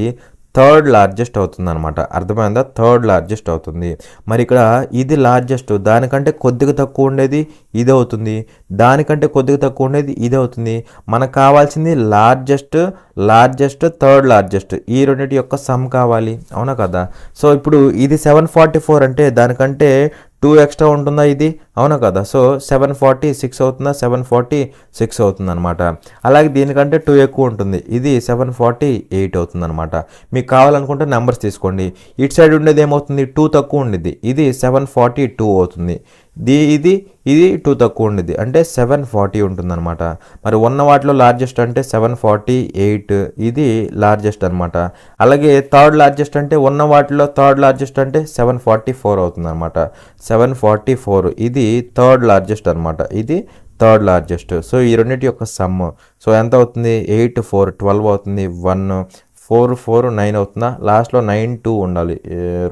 Speaker 1: థర్డ్ లార్జెస్ట్ అవుతుంది అనమాట. అర్థమైందా, థర్డ్ లార్జెస్ట్ అవుతుంది. మరి ఇక్కడ ఇది లార్జెస్ట్, దానికంటే కొద్దిగా తక్కువ ఉండేది ఇది అవుతుంది, దానికంటే కొద్దిగా తక్కువ ఉండేది ఇది అవుతుంది. మనకు కావాల్సింది లార్జెస్ట్ థర్డ్ లార్జెస్ట్, ఈ రెండింటి యొక్క సమ్ కావాలి. అవునా కదా. సో ఇప్పుడు ఇది 744 అంటే దానికంటే 2 ఎక్స్ట్రా ఉంటుందా ఇది, అవునా కదా. సో 746 అవుతుందా, 746 అవుతుంది అనమాట. అలాగే దీనికంటే 2 ఎక్కువ ఉంటుంది, ఇది 748 అవుతుంది అనమాట. మీకు కావాలనుకుంటే నెంబర్స్ తీసుకోండి. ఇటు సైడ్ ఉండేది ఏమవుతుంది, 2 తక్కువ ఉండిద్ది, ఇది 742 అవుతుంది. ఇది 2 తక్కువ ఉండిద్ది, అంటే 740 ఉంటుంది అనమాట. మరి ఉన్న వాటిలో లార్జెస్ట్ అంటే 748, ఇది లార్జెస్ట్ అనమాట. అలాగే థర్డ్ లార్జెస్ట్ అంటే ఉన్న వాటిలో థర్డ్ లార్జెస్ట్ అంటే 744 అవుతుంది అనమాట. 744 ఇది థర్డ్ లార్జెస్ట్ అనమాట, ఇది థర్డ్ లార్జెస్ట్. సో ఈ రెండింటి యొక్క సమ్ సో ఎంత అవుతుంది 8 4 12 అవుతుంది, 1 4 4 9 అవుతుందా, లాస్ట్లో 9 2 ఉండాలి,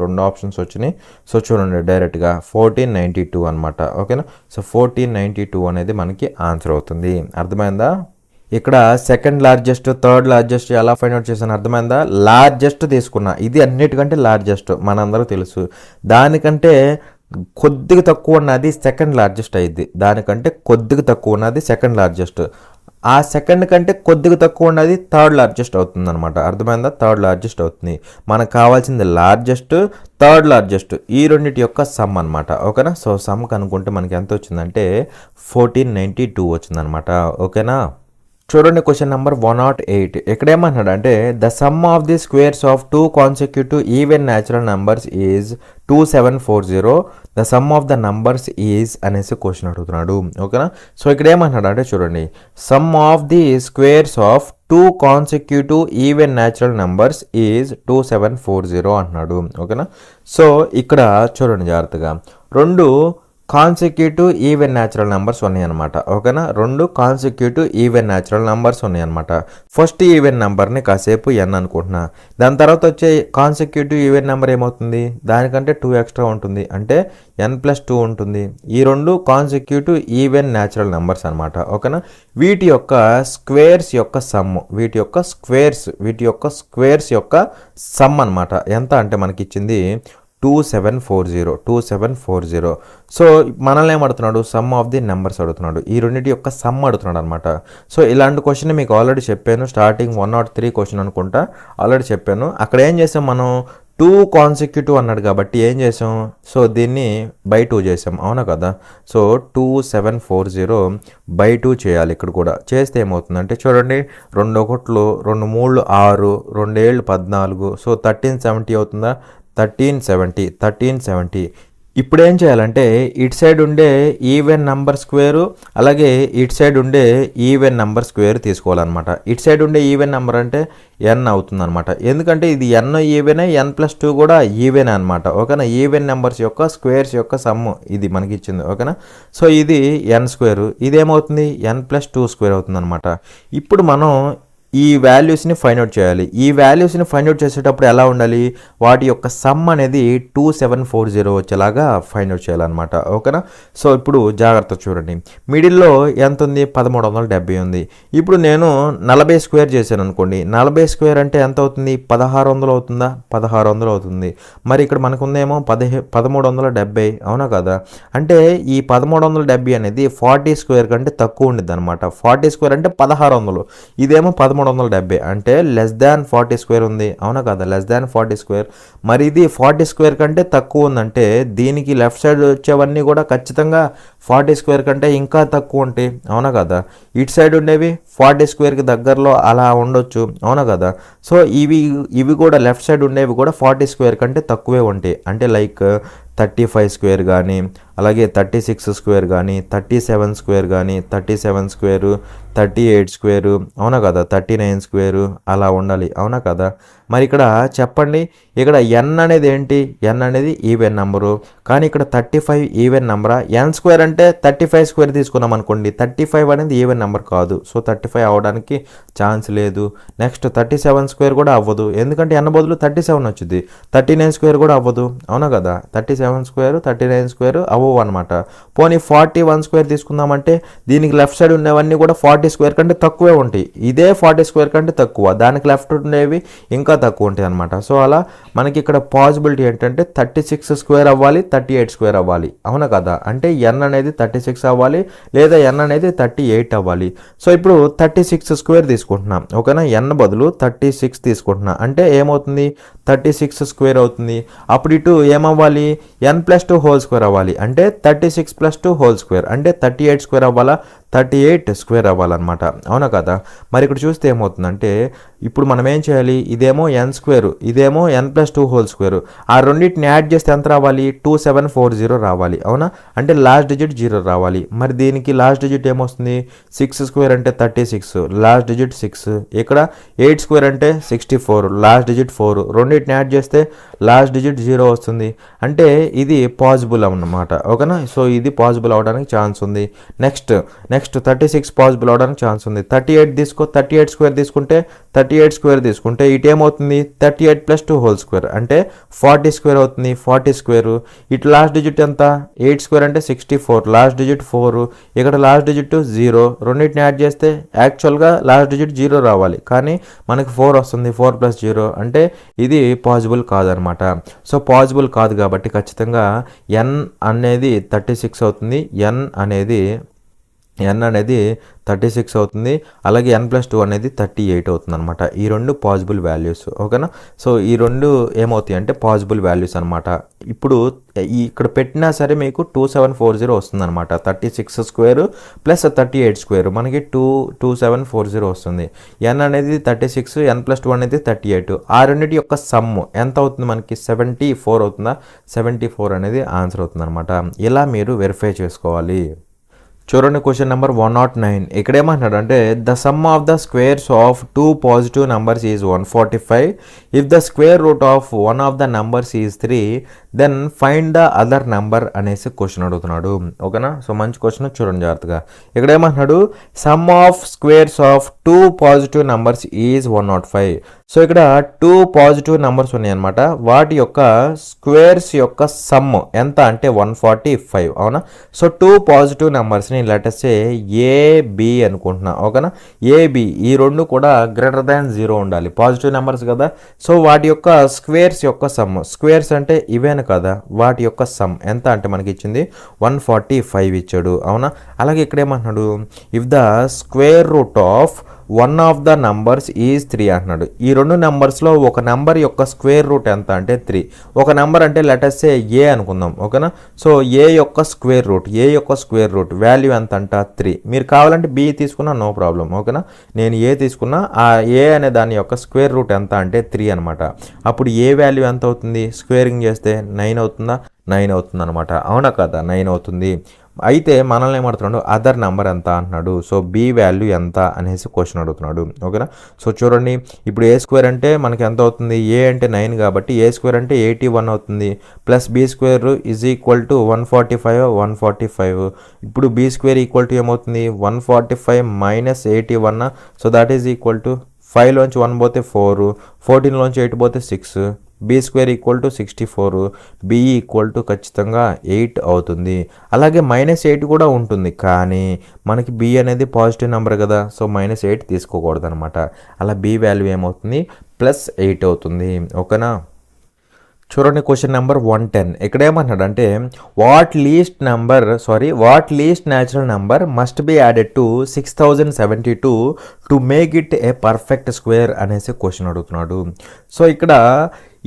Speaker 1: రెండు ఆప్షన్స్ వచ్చినాయి. సో చూడండి డైరెక్ట్గా 1492 అనమాట. ఓకేనా, సో 1492 అనేది మనకి ఆన్సర్ అవుతుంది. అర్థమైందా? ఇక్కడ సెకండ్ లార్జెస్ట్ థర్డ్ లార్జెస్ట్ ఎలా ఫైండ్ అవుట్ చేశాను అర్థమైందా? లార్జెస్ట్ తీసుకున్నా, ఇది అన్నిటికంటే లార్జెస్ట్ మనందరూ తెలుసు. దానికంటే కొద్దిగా తక్కువ ఉన్నది సెకండ్ లార్జెస్ట్ అయింది, దానికంటే కొద్దిగా తక్కువ ఉన్నది సెకండ్ లార్జెస్ట్, ఆ సెకండ్ కంటే కొద్దిగా తక్కువ ఉన్నది థర్డ్ లార్జెస్ట్ అవుతుంది అనమాట. అర్థమైందా? థర్డ్ లార్జెస్ట్ అవుతుంది. మనకు కావాల్సింది లార్జెస్ట్, థర్డ్ లార్జెస్ట్, ఈ రెండింటి యొక్క సమ్ అనమాట. ఓకేనా, సో సమ్ కనుక్కుంటే మనకి ఎంత వచ్చిందంటే 1492 వచ్చిందనమాట. ఓకేనా, చూడండి క్వశ్చన్ నెంబర్ 108. ఇక్కడ ఏమన్నాడు అంటే the sum of the squares of 2 consecutive even natural numbers is 2740, the sum of the numbers is అనేసి క్వశ్చన్ అడుగుతున్నాడు. ఓకేనా, సో ఇక్కడ ఏమన్నాడు అంటే చూడండి, some of the squares of 2 consecutive even natural numbers is 2740 అంటున్నాడు. ఓకేనా, సో ఇక్కడ చూడండి జాగ్రత్తగా, రెండు కాన్సిక్యూటివ్ ఈవెన్ న్యాచురల్ నెంబర్స్ ఉన్నాయన్నమాట. ఓకేనా, రెండు కాన్సిక్యూటివ్ ఈవెన్ న్యాచురల్ నెంబర్స్ ఉన్నాయన్నమాట. ఫస్ట్ ఈవెన్ నెంబర్ని కాసేపు ఎన్ అనుకుంటున్నా, దాని తర్వాత వచ్చే కాన్సిక్యూటివ్ ఈవెన్ నెంబర్ ఏమవుతుంది, దానికంటే 2 ఎక్స్ట్రా ఉంటుంది, అంటే n+2 ఉంటుంది. ఈ రెండు కాన్సిక్యూటివ్ ఈవెన్ న్యాచురల్ నెంబర్స్ అనమాట. ఓకేనా, వీటి యొక్క స్క్వేర్స్ యొక్క సమ్, వీటి యొక్క స్క్వేర్స్ యొక్క సమ్ అనమాట. ఎంత అంటే మనకి ఇచ్చింది 2740. సో మనల్ని ఏమడుతున్నాడు, సమ్ ఆఫ్ ది నెంబర్స్ అడుగుతున్నాడు, ఈ రెండింటి యొక్క సమ్ అడుగుతున్నాడు అనమాట. సో ఇలాంటి క్వశ్చన్ మీకు ఆల్రెడీ చెప్పాను, స్టార్టింగ్ 103 క్వశ్చన్ అనుకుంటా ఆల్రెడీ చెప్పాను. అక్కడ ఏం చేసాం మనం, 2 కాన్సిక్యూటివ్ అన్నాడు కాబట్టి ఏం చేసాం, సో దీన్ని బై 2 చేసాం, అవునా కదా. సో 2740/2 చేయాలి. ఇక్కడ కూడా చేస్తే ఏమవుతుందంటే చూడండి, 2 1 2 3 6 2 7 14, సో 1370 అవుతుందా, 1370. ఇప్పుడు ఏం చేయాలంటే ఇటు సైడ్ ఉండే ఈవెన్ నంబర్ స్క్వేరు, అలాగే ఇటు సైడ్ ఉండే ఈవెన్ నంబర్ స్క్వేర్ తీసుకోవాలన్నమాట. ఇటు సైడ్ ఉండే ఈవెన్ నెంబర్ అంటే n అవుతుంది అనమాట, ఎందుకంటే ఇది n ఈవెనే, n+2 కూడా ఈవెన్ అనమాట. ఓకేనా, ఈవెన్ నెంబర్స్ యొక్క స్క్వేర్స్ యొక్క సమ్ ఇది మనకి ఇచ్చింది. ఓకేనా, సో ఇది n², ఇదేమవుతుంది n+2² అవుతుంది అనమాట. ఇప్పుడు మనం ఈ వాల్యూస్ని ఫైండ్ అవుట్ చేయాలి. ఈ వాల్యూస్ని ఫైండ్ అవుట్ చేసేటప్పుడు ఎలా ఉండాలి, వాటి యొక్క సమ్ అనేది 2740 వచ్చేలాగా ఫైండ్ అవుట్ చేయాలన్నమాట. ఓకేనా, సో ఇప్పుడు జాగ్రత్త చూడండి, మిడిల్లో ఎంత ఉంది, 1370 ఉంది. ఇప్పుడు నేను 40 స్క్వేర్ చేశాను అనుకోండి, 40 స్క్వేర్ అంటే ఎంత అవుతుంది, 1600 అవుతుందా, 1600 అవుతుంది. మరి ఇక్కడ మనకుందేమో 1370, అవునా కదా. అంటే ఈ 1370 అనేది 40 స్క్వేర్ కంటే తక్కువ ఉండిద్ది అనమాట. 40 స్క్వేర్ అంటే 1600, ఇదేమో 1370, అంటే లెస్ దాన్ 40 స్క్వేర్ ఉంది, అవునా కదా, లెస్ దాన్ 40 స్క్వేర్. మరి ఇది 40 స్క్వేర్ కంటే తక్కువ ఉందంటే దీనికి లెఫ్ట్ సైడ్ వచ్చేవన్నీ కూడా ఖచ్చితంగా 40 స్క్వేర్ కంటే ఇంకా తక్కువ ఉంటాయి, అవునా కదా. ఇటు సైడ్ ఉండేవి 40 స్క్వేర్కి దగ్గరలో అలా ఉండొచ్చు, అవునా కదా. సో ఇవి కూడా లెఫ్ట్ సైడ్ ఉండేవి కూడా 40 స్క్వేర్ కంటే తక్కువే ఉంటాయి, అంటే లైక్ 35 స్క్వేర్ కానీ, అలాగే 36 స్క్వేర్ కానీ, 37 స్క్వేర్ కానీ, 37 స్క్వేరు, 38 స్క్వేరు, అవునా కదా, 39 స్క్వేరు అలా ఉండాలి, అవునా కదా. మరి ఇక్కడ చెప్పండి, ఇక్కడ n అనేది ఏంటి, n అనేది ఈవెన్ నెంబరు, కానీ ఇక్కడ 35 ఈవెన్ నెంబరా, n² అంటే 35 స్క్వేర్ తీసుకున్నాం అనుకోండి, 35 అనేది ఈవెన్ నెంబర్ కాదు, సో 35 అవ్వడానికి ఛాన్స్ లేదు. నెక్స్ట్ 37 స్క్వేర్ కూడా అవ్వదు, ఎందుకంటే n బదులు 37 వచ్చింది. 39 స్క్వేర్ కూడా అవ్వదు, అవునా కదా, 37 స్క్వేర్ 39 స్క్వేర్ అవ్వవు అనమాట. పోనీ 41 స్క్వేర్ తీసుకుందామంటే దీనికి లెఫ్ట్ సైడ్ ఉండేవన్నీ కూడా 40 స్క్వేర్ కంటే తక్కువే ఉంటాయి, ఇదే 40 స్క్వేర్ కంటే తక్కువ, దానికి లెఫ్ట్ ఉండేవి ఇంకా తక్కువ ఉంటాయి అనమాట. సో అలా మనకి ఇక్కడ పాసిబిలిటీ ఏంటంటే 36 స్క్వేర్ అవ్వాలి, 38 స్క్వేర్ అవ్వాలి, అవునా కదా. అంటే n అనేది 36 అవ్వాలి, లేదా n అనేది 38 అవ్వాలి. సో ఇప్పుడు 36 స్క్వేర్ తీసుకుంటున్నాం, ఓకేనా, n బదులు 36 తీసుకుంటున్నా, అంటే ఏమవుతుంది 36 స్క్వేర్ అవుతుంది. అప్పుడు ఇటు ఏమవ్వాలి, n+2 హోల్ స్క్వేర్ అవ్వాలి, అంటే 36 + 2 హోల్ స్క్వేర్, అంటే 38 స్క్వేర్ అవ్వాలా, 38 స్క్వేర్ అవ్వాలన్నమాట, అవునా కదా. మరి ఇక్కడ చూస్తే ఏమవుతుందంటే ఇప్పుడు మనం ఏం చేయాలి, ఇదేమో n², ఇదేమో n+2 హోల్ స్క్వేర్, ఆ రెండింటిని యాడ్ చేస్తే ఎంత రావాలి, 2740 రావాలి, అవునా, అంటే లాస్ట్ డిజిట్ 0 రావాలి. మరి దీనికి లాస్ట్ డిజిట్ ఏమొస్తుంది, 6 స్క్వేర్ అంటే 36, లాస్ట్ డిజిట్ 6, ఇక్కడ 8 స్క్వేర్ అంటే 64, లాస్ట్ డిజిట్ 4, రెండింటిని యాడ్ చేస్తే లాస్ట్ డిజిట్ 0 వస్తుంది, అంటే ఇది పాసిబుల్ అన్నమాట, ఓకేనా. సో ఇది పాసిబుల్ అవడానికి ఛాన్స్ ఉంది. నెక్స్ట్ నెక్స్ట్ 36 పాసిబుల్ అవడానికి ఛాన్స్ ఉంది. 38 తీసుకో, 38 స్క్వేర్ తీసుకుంటే 38 స్క్వేర్ తీసుకుంటే ఇటు ఏమవుతుంది 38 + 2 హోల్ స్క్వేర్ అంటే 40 స్క్వేర్ అవుతుంది. 40 స్క్వేర్ ఇటు లాస్ట్ డిజిట్ ఎంత 8 స్క్వేర్ అంటే 64, లాస్ట్ డిజిట్ 4, ఇక్కడ లాస్ట్ డిజిట్ 0, రెండింటిని యాడ్ చేస్తే యాక్చువల్గా లాస్ట్ డిజిట్ 0 రావాలి, కానీ మనకి 4 వస్తుంది. 4 + 0 అంటే ఇది పాసిబుల్ కాదనమాట. సో పాసిబుల్ కాదు కాబట్టి ఖచ్చితంగా n అనేది 36 అవుతుంది. n అనేది 36 అవుతుంది. అలాగే n + 2 అనేది 38 అవుతుంది అనమాట. ఈ రెండు పాసిబుల్ వాల్యూస్. ఓకేనా. సో ఈ రెండు ఏమవుతాయి అంటే పాసిబుల్ వాల్యూస్ అనమాట. ఇప్పుడు ఇక్కడ పెట్టినా సరే మీకు 2740 వస్తుంది అనమాట. 36 స్క్వేర్ ప్లస్ 38 స్క్వేర్ మనకి 2740 వస్తుంది. n అనేది 36, n + 2 అనేది 38. ఆ రెండింటి యొక్క సమ్ ఎంత అవుతుంది మనకి 74 అవుతుందా. 74 అనేది ఆన్సర్ అవుతుంది అనమాట. ఇలా మీరు వెరిఫై చేసుకోవాలి. చూడండి క్వశ్చన్ నెంబర్ 109. ఇక్కడ ఏమంటున్నాడు అంటే the sum of the squares of 2 positive numbers is 145. If the square root of one of the numbers is 3, then find the other number అనేసి క్వశ్చన్ అడుగుతున్నాడు. ఓకేనా. సో మంచి క్వశ్చన్, చూడండి జాగ్రత్తగా. ఇక్కడ ఏమంటున్నాడు sum of squares of 2 positive numbers is 105. So ఇక్కడ 2 positive numbers ఉన్నాయన్నమాట. వాటి యొక్క స్క్వేర్స్ యొక్క సమ్ ఎంత అంటే 145. అవునా. సో 2 పాజిటివ్ నంబర్స్ని లెటర్స్ ఏబి అనుకుంటున్నా. ఓకేనా. ఏబి ఈ రెండు కూడా >0 ఉండాలి, పాజిటివ్ నెంబర్స్ కదా. సో వాటి యొక్క స్క్వేర్స్ యొక్క సమ్, స్క్వేర్స్ అంటే ఇవేనా కదా, వాటి యొక్క సమ్ ఎంత అంటే మనకి ఇచ్చింది 145 ఇచ్చాడు. అవునా. అలాగే ఇక్కడ ఏమంటున్నాడు if the square root of one of the numbers is 3 అంటున్నాడు. ఈ రెండు నెంబర్స్లో ఒక నెంబర్ యొక్క స్క్వేర్ రూట్ ఎంత అంటే 3. ఒక నెంబర్ అంటే లెటర్స్ ఏ అనుకుందాం. ఓకేనా. సో ఏ యొక్క స్క్వేర్ రూట్ వాల్యూ ఎంత అంట 3. మీరు కావాలంటే బి తీసుకున్నా నో ప్రాబ్లం. ఓకేనా. నేను ఏ తీసుకున్నా ఆ ఏ అనే దాని యొక్క స్క్వేర్ రూట్ ఎంత అంటే 3 అనమాట. అప్పుడు ఏ వాల్యూ ఎంత అవుతుంది స్క్వేరింగ్ చేస్తే 9 అవుతుందా. 9 అవుతుంది అనమాట. అవునా కదా, 9 అవుతుంది. అయితే మనల్ని ఏమడుతున్నాడు అదర్ నెంబర్ ఎంత అంటున్నాడు. సో బి వాల్యూ ఎంత అనేసి క్వశ్చన్ అడుగుతున్నాడు. ఓకేనా. సో చూడండి ఇప్పుడు ఏ స్క్వేర్ అంటే మనకి ఎంత అవుతుంది, ఏ అంటే 9 కాబట్టి ఏ స్క్వేర్ అంటే 81 అవుతుంది. Plus B square is equal to 145. ఇప్పుడు బి స్క్వేర్ ఈక్వల్ టు ఏమవుతుంది 145 minus 81. So that is equal to 5లోంచి 1 పోతే 4, 14లోంచి 8 పోతే 6. B square equal to 64. B equal to ఖచ్చితంగా 8 అవుతుంది. అలాగే -8 కూడా ఉంటుంది, కానీ మనకి బి అనేది పాజిటివ్ నెంబర్ కదా. సో -8 తీసుకోకూడదు అనమాట. అలా బి వాల్యూ ఏమవుతుంది +8 అవుతుంది. ఓకేనా. చూడండి క్వశ్చన్ నెంబర్ 110. ఇక్కడ ఏమన్నాడు అంటే what least natural number must be added to 6072 to make it a perfect square అనేసి క్వశ్చన్ అడుగుతున్నాడు. సో ఇక్కడ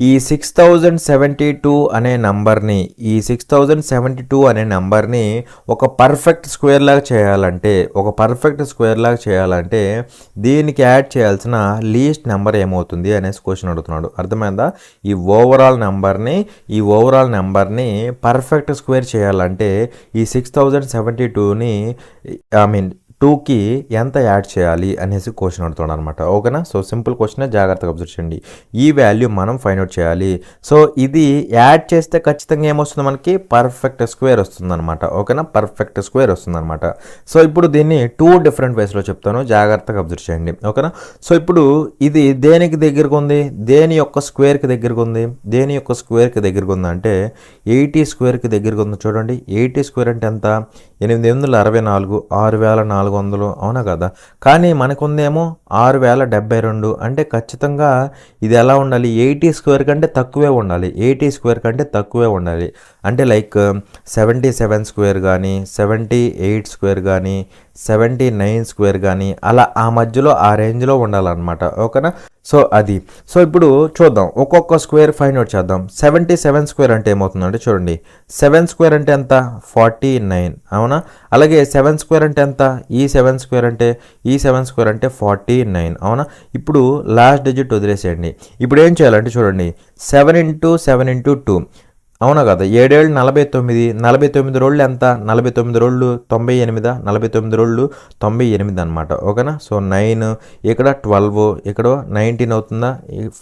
Speaker 1: ఈ 6072 అనే నంబర్ని ఒక పర్ఫెక్ట్ స్క్వేర్ లాగా చేయాలంటే దీనికి యాడ్ చేయాల్సిన లీస్ట్ నెంబర్ ఏమవుతుంది అనేసి క్వశ్చన్ అడుగుతున్నాడు. అర్థమైందా. ఈ ఓవరాల్ నెంబర్ని పర్ఫెక్ట్ స్క్వేర్ చేయాలంటే ఈ 6072ని 2కి ఎంత యాడ్ చేయాలి అనేసి క్వశ్చన్ అడుగుతున్నాడు అనమాట. ఓకేనా. సో సింపుల్ క్వశ్చన్, జాగ్రత్తగా అబ్జర్వ్ చేయండి. ఈ వాల్యూ మనం ఫైండ్ అవుట్ చేయాలి. సో ఇది యాడ్ చేస్తే ఖచ్చితంగా ఏమొస్తుంది మనకి పర్ఫెక్ట్ స్క్వేర్ వస్తుంది అనమాట. ఓకేనా. పర్ఫెక్ట్ స్క్వేర్ వస్తుంది అనమాట. సో ఇప్పుడు దీన్ని 2 డిఫరెంట్ వేస్లో చెప్తాను, జాగ్రత్తగా అబ్జర్వ్ చేయండి. ఓకేనా. సో ఇప్పుడు ఇది దేనికి దగ్గరగా ఉంది, దేని యొక్క స్క్వేర్కి దగ్గరగా ఉంది అంటే 80 స్క్వేర్కి దగ్గరగా ఉంది. చూడండి 80 స్క్వేర్ అంటే ఎంత 864, 6400. అవునా కదా. కానీ మనకుందేమో 6072. అంటే ఖచ్చితంగా ఇది ఎలా ఉండాలి 80 స్క్వేర్ కంటే తక్కువే ఉండాలి. అంటే లైక్ 77 స్క్వేర్ కానీ 78 స్క్వేర్ కానీ 79 స్క్వేర్ కానీ అలా ఆ మధ్యలో ఆ రేంజ్లో ఉండాలన్నమాట. ఓకేనా. సో అది. సో ఇప్పుడు చూద్దాం ఒక్కొక్క స్క్వేర్ ఫైండ్ అవుట్ చేద్దాం. 77 స్క్వేర్ అంటే ఏమవుతుందంటే చూడండి 7 స్క్వేర్ అంటే ఎంత 49. అవునా. అలాగే 7 స్క్వేర్ అంటే ఎంత ఈ 7 స్క్వేర్ అంటే 49. అవునా. ఇప్పుడు లాస్ట్ డిజిట్ వదిలేసేయండి. ఇప్పుడు ఏం చేయాలంటే చూడండి 7 × 7 × 2. అవునా కదా. 7 ఏళ్ళు 49 రోజులు ఎంత 49 రోజులు 98, 49 రోజులు 98 అనమాట. ఓకేనా. సో 9 ఇక్కడ 12 ఇక్కడ 19 అవుతుందా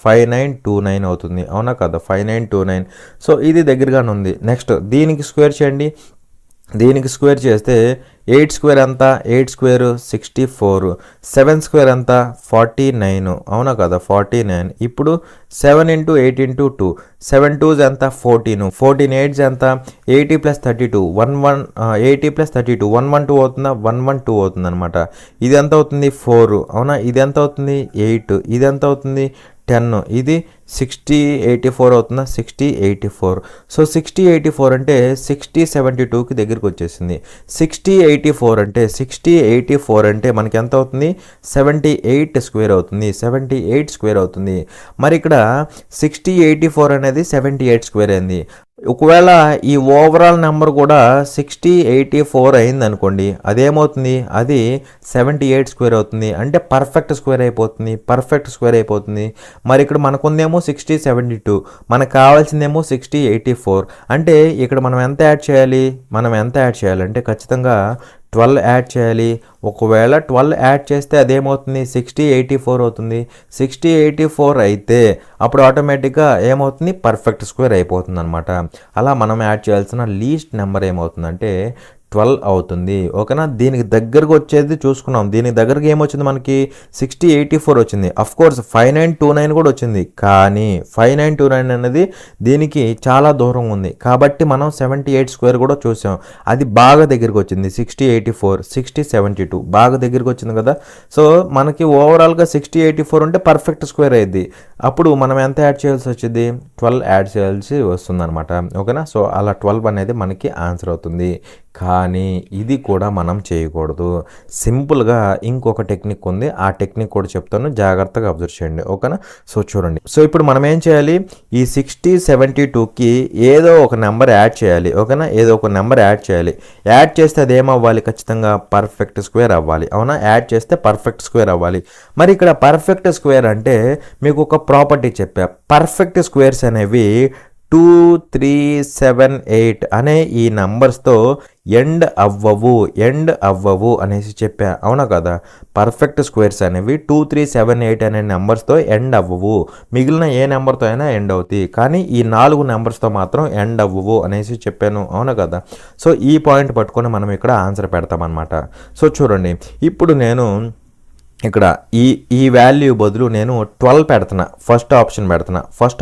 Speaker 1: 5929 అవుతుంది. అవునా కదా 5929. సో ఇది దగ్గరగానే ఉంది. నెక్స్ట్ దీనికి స్క్వేర్ చేయండి. దీనికి స్క్వేర్ చేస్తే 8 స్క్వేర్ ఎంత, 8 స్క్వేర్ 64, 7 స్క్వేర్ ఎంత 49, అవునా కదా 49. ఇప్పుడు 7 ఇంటూ 8 ఇంటూ 2, 7 2s ఎంత 14, 14 8s ఎంత 80 ప్లస్ 32, 80 ప్లస్ 32 112 అవుతుందా, 112 అవుతుంది అనమాట. ఇది ఎంత అవుతుంది 4, అవునా. ఇది ఎంత అవుతుంది 8, ఇది ఎంత అవుతుంది 10, ఇది 60 84 అవుతుందా, 60 84. సో 60 84 అంటే 60 72కి దగ్గరికి వచ్చేసింది. 60 84 అంటే మనకి ఎంత అవుతుంది 78 స్క్వేర్ అవుతుంది, 78 స్క్వేర్ అవుతుంది. మరి ఇక్కడ 60 84 అనేది 78 స్క్వేర్ అయింది. ఒకవేళ ఈ ఓవరాల్ నెంబర్ కూడా 60 84 అయింది అనుకోండి, అదేమవుతుంది, అది 78 స్క్వేర్ అవుతుంది. అంటే పర్ఫెక్ట్ స్క్వేర్ అయిపోతుంది. మరి ఇక్కడ మనకుందేమో 60 72, మనకు కావాల్సిందేమో 60 84. అంటే ఇక్కడ మనం ఎంత యాడ్ చేయాలి అంటే ఖచ్చితంగా 12 యాడ్ చేయాలి. ఒకవేళ 12 యాడ్ చేస్తే అదేమవుతుంది 60 84 అవుతుంది. 60 84 అయితే అప్పుడు ఆటోమేటిక్గా ఏమవుతుంది పర్ఫెక్ట్ స్క్వేర్ అయిపోతుంది అనమాట. అలా మనం యాడ్ చేయాల్సిన లీస్ట్ నెంబర్ ఏమవుతుందంటే 12 అవుతుంది. ఓకేనా. దీనికి దగ్గరకు వచ్చేది చూసుకున్నాం. దీనికి దగ్గరకు ఏమొచ్చింది మనకి 60 84 వచ్చింది. అఫ్ కోర్స్ 5929 కూడా వచ్చింది, కానీ 5929 అనేది దీనికి చాలా దూరం ఉంది కాబట్టి మనం 78 స్క్వేర్ కూడా చూసాం. అది బాగా దగ్గరికి వచ్చింది. 60 84 60 72 బాగా దగ్గరికి వచ్చింది కదా. సో మనకి ఓవరాల్గా 60 84 ఉంటే పర్ఫెక్ట్ స్క్వేర్ అయ్యింది. అప్పుడు మనం ఎంత యాడ్ చేయాల్సి వచ్చింది 12 యాడ్ చేయాల్సి వస్తుంది అనమాట. ఓకేనా. సో అలా 12 అనేది మనకి ఆన్సర్ అవుతుంది. కానీ ఇది కూడా మనం చేయకూడదు. సింపుల్గా ఇంకొక టెక్నిక్ ఉంది, ఆ టెక్నిక్ కూడా చెప్తాను, జాగ్రత్తగా అబ్జర్వ్ చేయండి. ఓకేనా. సో చూడండి. సో ఇప్పుడు మనం ఏం చేయాలి, ఈ 60 72కి ఏదో ఒక నెంబర్ యాడ్ చేయాలి. ఓకేనా. ఏదో ఒక నెంబర్ యాడ్ చేయాలి. యాడ్ చేస్తే అది ఏమవ్వాలి, ఖచ్చితంగా పర్ఫెక్ట్ స్క్వేర్ అవ్వాలి. అవునా. యాడ్ చేస్తే పర్ఫెక్ట్ స్క్వేర్ అవ్వాలి. మరి ఇక్కడ పర్ఫెక్ట్ స్క్వేర్ అంటే మీకు ఒక ప్రాపర్టీ చెప్పా. పర్ఫెక్ట్ స్క్వేర్స్ అనేవి 2 3 7 8 అనే ఈ నంబర్స్తో ఎండ్ అవ్వవు అనేసి చెప్పా, అవునా కదా. పర్ఫెక్ట్ స్క్వేర్స్ అనేవి 2 3 7 8 అనే నెంబర్స్తో ఎండ్ అవ్వవు. మిగిలిన ఏ నెంబర్తో అయినా ఎండ్ అవుతాయి, కానీ ఈ 4 నెంబర్స్తో మాత్రం ఎండ్ అవ్వవు అనేసి చెప్పాను, అవునా కదా. సో ఈ పాయింట్ పట్టుకొని మనం ఇక్కడ ఆన్సర్ పెడతామన్నమాట. సో చూడండి, ఇప్పుడు నేను ఇక్కడ ఈ వాల్యూ బదులు నేను 12 పెడుతున్నా. ఫస్ట్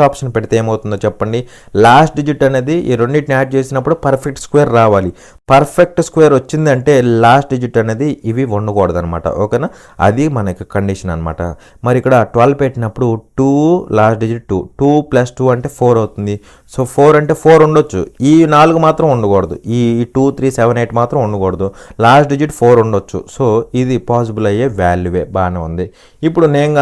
Speaker 1: ఆప్షన్ పెడితే ఏమవుతుందో చెప్పండి. లాస్ట్ డిజిట్ అనేది ఈ రెండింటిని యాడ్ చేసినప్పుడు పర్ఫెక్ట్ స్క్వేర్ రావాలి. పర్ఫెక్ట్ స్క్వేర్ వచ్చిందంటే లాస్ట్ డిజిట్ అనేది ఇవి ఉండకూడదు అనమాట. ఓకేనా. అది మనకి కండిషన్ అనమాట. మరి ఇక్కడ 12 పెట్టినప్పుడు 2 లాస్ట్ డిజిట్ 2 ప్లస్ 2 అంటే 4 అవుతుంది. సో 4 అంటే 4 ఉండొచ్చు, ఈ 4 మాత్రం ఉండకూడదు. ఈ 2 3 7 8 మాత్రం ఉండకూడదు. లాస్ట్ డిజిట్ 4 ఉండొచ్చు. సో ఇది పాసిబుల్ అయ్యే వాల్యూవే, బాగానే ఉంది. ఇప్పుడు నేను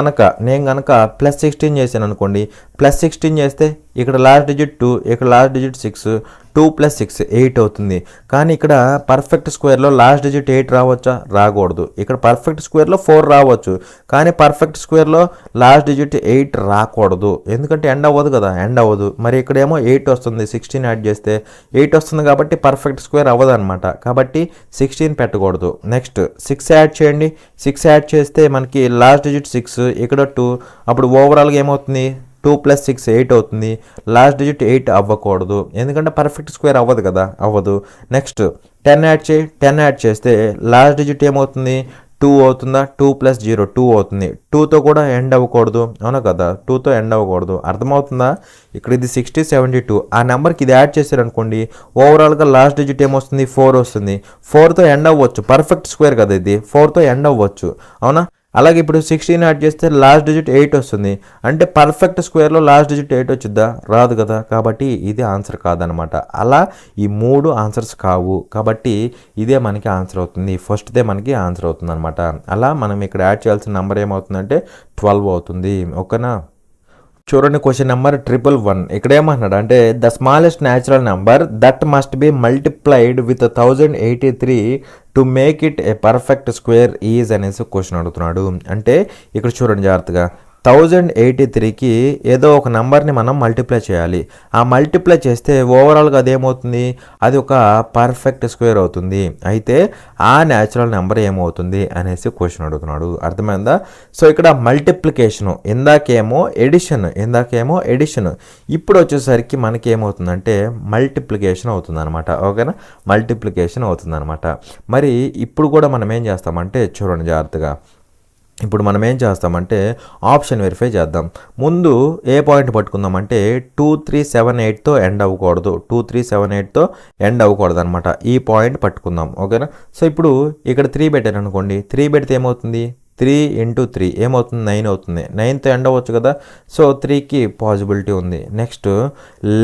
Speaker 1: గనక ప్లస్ 16 చేశాను అనుకోండి. ప్లస్ 16 చేస్తే ఇక్కడ లాస్ట్ డిజిట్ 2, ఇక్కడ లాస్ట్ డిజిట్ 6, 2 ప్లస్ 6 8 అవుతుంది. కానీ ఇక్కడ పర్ఫెక్ట్ స్క్వేర్లో లాస్ట్ డిజిట్ 8 రావచ్చా, రాకూడదు. ఇక్కడ పర్ఫెక్ట్ స్క్వేర్లో 4 రావచ్చు, కానీ పర్ఫెక్ట్ స్క్వేర్లో లాస్ట్ డిజిట్ 8 రాకూడదు. ఎందుకంటే ఎండ్ అవ్వదు కదా, ఎండ్ అవ్వదు. మరి ఇక్కడేమో 8 వస్తుంది, 16 యాడ్ చేస్తే 8 వస్తుంది కాబట్టి పర్ఫెక్ట్ స్క్వేర్ అవ్వదు అనమాట. కాబట్టి 16 పెట్టకూడదు. నెక్స్ట్ 6 యాడ్ చేయండి. 6 యాడ్ చేస్తే మనకి లాస్ట్ డిజిట్ 6, ఇక్కడ 2, అప్పుడు ఓవరాల్గా ఏమవుతుంది 2 ప్లస్ 6 8 అవుతుంది. లాస్ట్ డిజిట్ 8 అవ్వకూడదు, ఎందుకంటే పర్ఫెక్ట్ స్క్వేర్ అవ్వదు కదా, అవ్వదు. నెక్స్ట్ 10 యాడ్ చేయి. 10 యాడ్ చేస్తే లాస్ట్ డిజిట్ ఏమవుతుంది 2 అవుతుందా, 2 ప్లస్ 0 2 అవుతుంది. 2తో కూడా ఎండ్ అవ్వకూడదు, అవునా కదా. 2తో ఎండ్ అవ్వకూడదు, అర్థమవుతుందా. ఇక్కడ ఇది 60 72, ఆ నెంబర్కి ఇది యాడ్ చేశారనుకోండి, ఓవరాల్గా లాస్ట్ డిజిట్ ఏమొస్తుంది 4 వస్తుంది. 4తో ఎండ్ అవ్వచ్చు, పర్ఫెక్ట్ స్క్వేర్ కదా ఇది, 4తో ఎండ్ అవ్వచ్చు, అవునా. అలాగే ఇప్పుడు 16 యాడ్ చేస్తే లాస్ట్ డిజిట్ 8 వస్తుంది. అంటే పర్ఫెక్ట్ స్క్వేర్లో లాస్ట్ డిజిట్ 8 వచ్చిద్దా, రాదు కదా. కాబట్టి ఇది ఆన్సర్ కాదనమాట. అలా ఈ 3 ఆన్సర్స్ కావు, కాబట్టి ఇదే మనకి ఆన్సర్ అవుతుంది. ఫస్ట్దే మనకి ఆన్సర్ అవుతుంది అనమాట. అలా మనం ఇక్కడ యాడ్ చేయాల్సిన నెంబర్ ఏమవుతుందంటే 12 అవుతుంది. ఓకేనా. చూడండి, క్వశ్చన్ నెంబర్ 111. ఇక్కడ ఏమంటున్నాడు అంటే the smallest natural number that must be multiplied with 1083 to make it a perfect square is అనేసి క్వశ్చన్ అడుగుతున్నాడు. అంటే ఇక్కడ చూడండి జాగ్రత్తగా, 1083కి ఏదో ఒక నెంబర్ని మనం మల్టిప్లై చేయాలి. ఆ మల్టిప్లై చేస్తే ఓవరాల్గా అదేమవుతుంది, అది ఒక పర్ఫెక్ట్ స్క్వేర్ అవుతుంది. అయితే ఆ న్యాచురల్ నెంబర్ ఏమవుతుంది అనేసి క్వశ్చన్ అడుగుతున్నాడు. అర్థమైందా? సో ఇక్కడ మల్టిప్లికేషను, ఇందాకేమో ఎడిషన్, ఇప్పుడు వచ్చేసరికి మనకి ఏమవుతుందంటే మల్టిప్లికేషన్ అవుతుంది అనమాట. ఓకేనా, మల్టిప్లికేషన్ అవుతుంది అనమాట. మరి ఇప్పుడు కూడా మనం ఏం చేస్తామంటే చూడండి జాగ్రత్తగా. ఇప్పుడు మనం ఏం చేస్తామంటే ఆప్షన్ వెరిఫై చేద్దాం. ముందు ఏ పాయింట్ పట్టుకుందామంటే 2378తో ఎండ్ అవ్వకూడదు, 2378తో ఎండ్ అవ్వకూడదు అనమాట. ఈ పాయింట్ పట్టుకుందాం. ఓకేనా. సో ఇప్పుడు ఇక్కడ 3 పెట్టాను అనుకోండి, 3 పెడితే ఏమవుతుంది, 3 × 3 ఏమవుతుంది, 9 అవుతుంది. 9తో ఎండ్ అవ్వచ్చు కదా. సో 3కి పాసిబిలిటీ ఉంది. నెక్స్ట్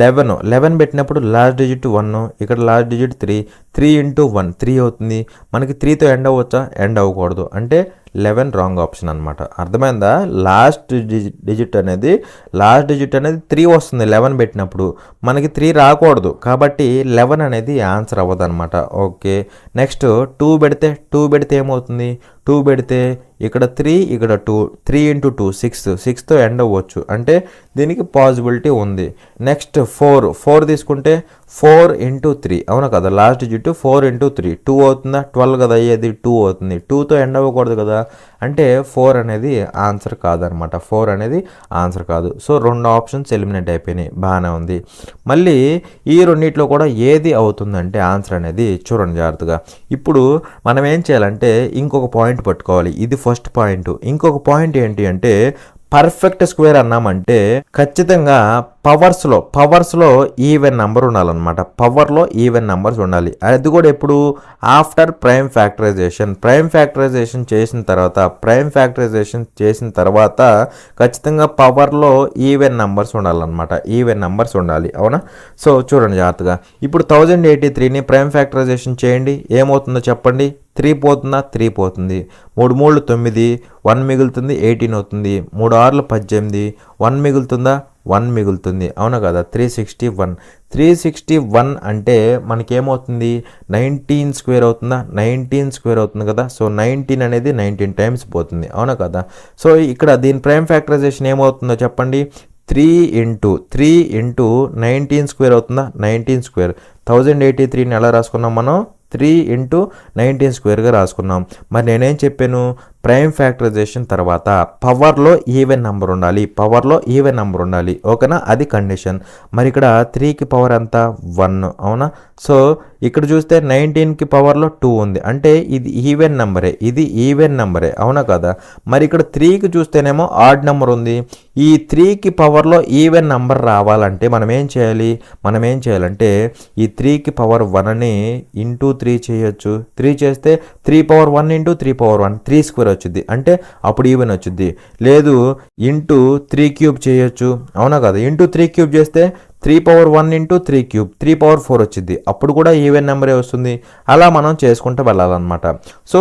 Speaker 1: 11 పెట్టినప్పుడు లాస్ట్ డిజిట్ 1, ఇక్కడ లాస్ట్ డిజిట్ 3 × 1 3 అవుతుంది. మనకి 3తో ఎండ్ అవ్వచ్చా, ఎండ్ అవ్వకూడదు. అంటే 11 రాంగ్ ఆప్షన్ అనమాట. అర్థమైందా? లాస్ట్ డిజిట్ అనేది 3 వస్తుంది 11 పెట్టినప్పుడు, మనకి 3 రాకూడదు కాబట్టి 11 అనేది ఆన్సర్ అవ్వదు అనమాట. ఓకే. నెక్స్ట్ 2 పెడితే ఏమవుతుంది, 2 పెడితే ఇక్కడ 3, ఇక్కడ 2, 3 × 2 6తో ఎండ్ అవ్వచ్చు. అంటే దీనికి పాసిబిలిటీ ఉంది. నెక్స్ట్ 4 తీసుకుంటే 4 × 3 అవునా కదా, లాస్ట్ డిజిట్ 4 × 3 2 అవుతుందా, 12 కదా అయ్యేది, 2 అవుతుంది. 2తో ఎండ్ అవ్వకూడదు కదా. అంటే 4 అనేది ఆన్సర్ కాదనమాట. 4 అనేది ఆన్సర్ కాదు. సో 2 ఆప్షన్స్ ఎలిమినేట్ అయిపోయినాయి. బాగానే ఉంది. మళ్ళీ ఈ రెండిట్లో కూడా ఏది అవుతుందంటే ఆన్సర్ అనేది చూడండి జాగ్రత్తగా. ఇప్పుడు మనం ఏం చేయాలంటే ఇంకొక పాయింట్ పట్టుకోవాలి. ఇది ఫస్ట్ పాయింట్. ఇంకొక పాయింట్ ఏంటి అంటే పర్ఫెక్ట్ స్క్వేర్ అన్నామంటే ఖచ్చితంగా పవర్స్లో ఈవెన్ నెంబర్ ఉండాలన్నమాట. పవర్లో ఈవెన్ నెంబర్స్ ఉండాలి. అది కూడా ఎప్పుడు ఆఫ్టర్ ప్రైమ్ ఫ్యాక్టరైజేషన్ చేసిన తర్వాత ఖచ్చితంగా పవర్లో ఈవెన్ నెంబర్స్ ఉండాలన్నమాట. ఈవెన్ నెంబర్స్ ఉండాలి. అవునా? సో చూడండి జాగ్రత్తగా. ఇప్పుడు 1083ని ప్రైమ్ ఫ్యాక్టరైజేషన్ చేయండి. ఏమవుతుందో చెప్పండి. 3 పోతుందా, 3 పోతుంది. 3 × 3 9, 1 మిగులుతుంది, 18 అవుతుంది. 3 × 6 18, 1 మిగులుతుందా, 1 మిగులుతుంది. అవునా కదా. 361 అంటే మనకేమవుతుంది, 19 స్క్వేర్ అవుతుందా, 19 స్క్వేర్ అవుతుంది కదా. సో 19 అనేది 19 టైమ్స్ పోతుంది. అవునా కదా. సో ఇక్కడ దీని ప్రైమ్ ఫ్యాక్టరైజేషన్ ఏమవుతుందో చెప్పండి. 3 × 19 స్క్వేర్ అవుతుందా, 19 స్క్వేర్. 1083ని ఎలా రాసుకున్నాం మనం, 3 × 19 స్క్వేర్గా రాసుకున్నాం. మరి నేనేం చెప్పాను, ప్రైమ్ ఫ్యాక్టరైజేషన్ తర్వాత పవర్లో ఈవెన్ నెంబర్ ఉండాలి. ఓకేనా, అది కండిషన్. మరి ఇక్కడ 3కి పవర్ ఎంత, 1. అవునా. సో ఇక్కడ చూస్తే 19కి పవర్లో 2 ఉంది. అంటే ఇది ఈవెన్ నెంబరే. అవునా కదా. మరి ఇక్కడ 3కి చూస్తేనేమో ఆడ్ నెంబర్ ఉంది. ఈ 3కి పవర్లో ఈవెన్ నెంబర్ రావాలంటే మనం ఏం చేయాలంటే ఈ 3కి పవర్ 1ని × 3 చేయొచ్చు. 3 చేస్తే 3 పవర్ 1 × 3 పవర్ 1 3 స్క్వేర్ వచ్చింది. అంటే అప్పుడు ఈవెన్ వచ్చింది. లేదు × 3³ చేయొచ్చు. అవునా కదా. × 3³ చేస్తే 3 పవర్ 1 × 3³ 3 పవర్ 4 వచ్చింది. అప్పుడు కూడా ఈవెన్ నెంబరే వస్తుంది. అలా మనం చేసుకుంటూ వెళ్ళాలన్నమాట. సో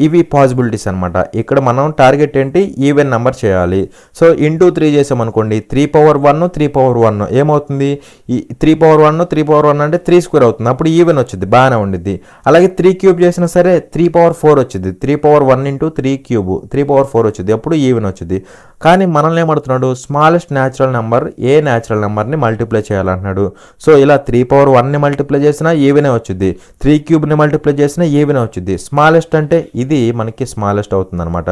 Speaker 1: ఇవి పాసిబిలిటీస్ అనమాట. ఇక్కడ మనం టార్గెట్ ఏంటి, ఈవెన్ నెంబర్ చేయాలి. సో × 3 చేసామనుకోండి, 3 పవర్ 1 3 పవర్ 1 ఏమవుతుంది, ఈ 3 పవర్ 1 అంటే 3 స్క్వేర్ అవుతుంది. అప్పుడు ఈవెన్ వచ్చింది, బాగానే ఉండిద్ది. అలాగే 3³ చేసినా సరే 3 పవర్ 4 వచ్చింది. 3 పవర్ 1 × 3³ 3 పవర్ 4 వచ్చింది. అప్పుడు ఈవెన్ వచ్చింది. కానీ మనల్ని ఏమడుతున్నాడు, స్మాలెస్ట్ న్యాచురల్ నెంబర్ ఏ న్యాచురల్ నెంబర్ని మల్టిప్లై చేయాలంటున్నాడు. సో ఇలా 3 పవర్ 1ని మల్టిప్లై చేసినా ఈవెనే వచ్చింది, 3³ మల్టిప్లై చేసినా ఈవెనే వచ్చింది. స్మాలెస్ట్ అంటే ఇది మనకి స్మాలెస్ట్ అవుతుంది అనమాట.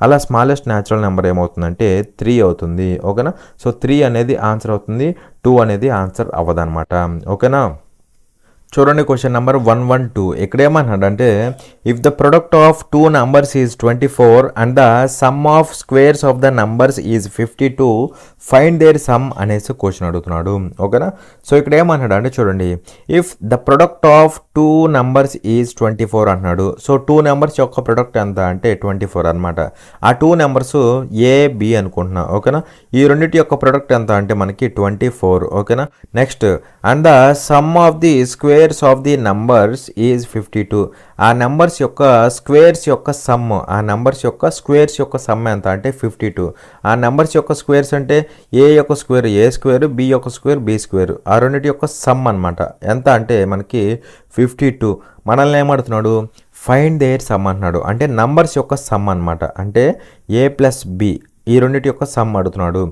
Speaker 1: అలా స్మాలెస్ట్ న్యాచురల్ నెంబర్ ఏమవుతుందంటే 3 అవుతుంది. ఓకేనా. సో 3 అనేది ఆన్సర్ అవుతుంది, 2 అనేది ఆన్సర్ అవ్వదన్నమాట. ఓకేనా. చూడండి క్వశ్చన్ నెంబర్ 112. ఇక్కడ ఏమన్నాడంటే if the product of 2 numbers is 24 and the sum of squares of the numbers is 52 find their sum అనేసి క్వశ్చన్ అడుగుతున్నాడు. ఓకేనా. సో ఇక్కడ ఏమన్నాడు అంటే చూడండి, if the product of 2 numbers is 24 అంటున్నాడు. సో 2 numbers యొక్క ప్రొడక్ట్ ఎంత అంటే 24 అనమాట. ఆ 2 numbers ఏ బి అనుకుంటున్నా. ఓకేనా. ఈ రెండింటి యొక్క ప్రొడక్ట్ ఎంత అంటే మనకి 24. ఓకేనా. Next and the sum of the squares of the numbers is 52. ఆ నెంబర్స్ యొక్క స్క్వేర్స్ యొక్క సమ్, ఎంత అంటే 52. ఆ నెంబర్స్ యొక్క స్క్వేర్స్ అంటే ఏ యొక్క స్క్వేర్ ఏ స్క్వేర్, బి యొక్క స్క్వేర్ బి స్క్వేర్, ఆ రెండింటి యొక్క సమ్ అనమాట. ఎంత అంటే మనకి 52. మనల్ని ఏమడుతున్నాడు, ఫైండ్ దేర్ సమ్ అంటున్నాడు. అంటే నంబర్స్ యొక్క సమ్ అనమాట. అంటే ఏ ప్లస్ బి ఈ రెండింటి యొక్క సమ్ అడుగుతున్నాడు.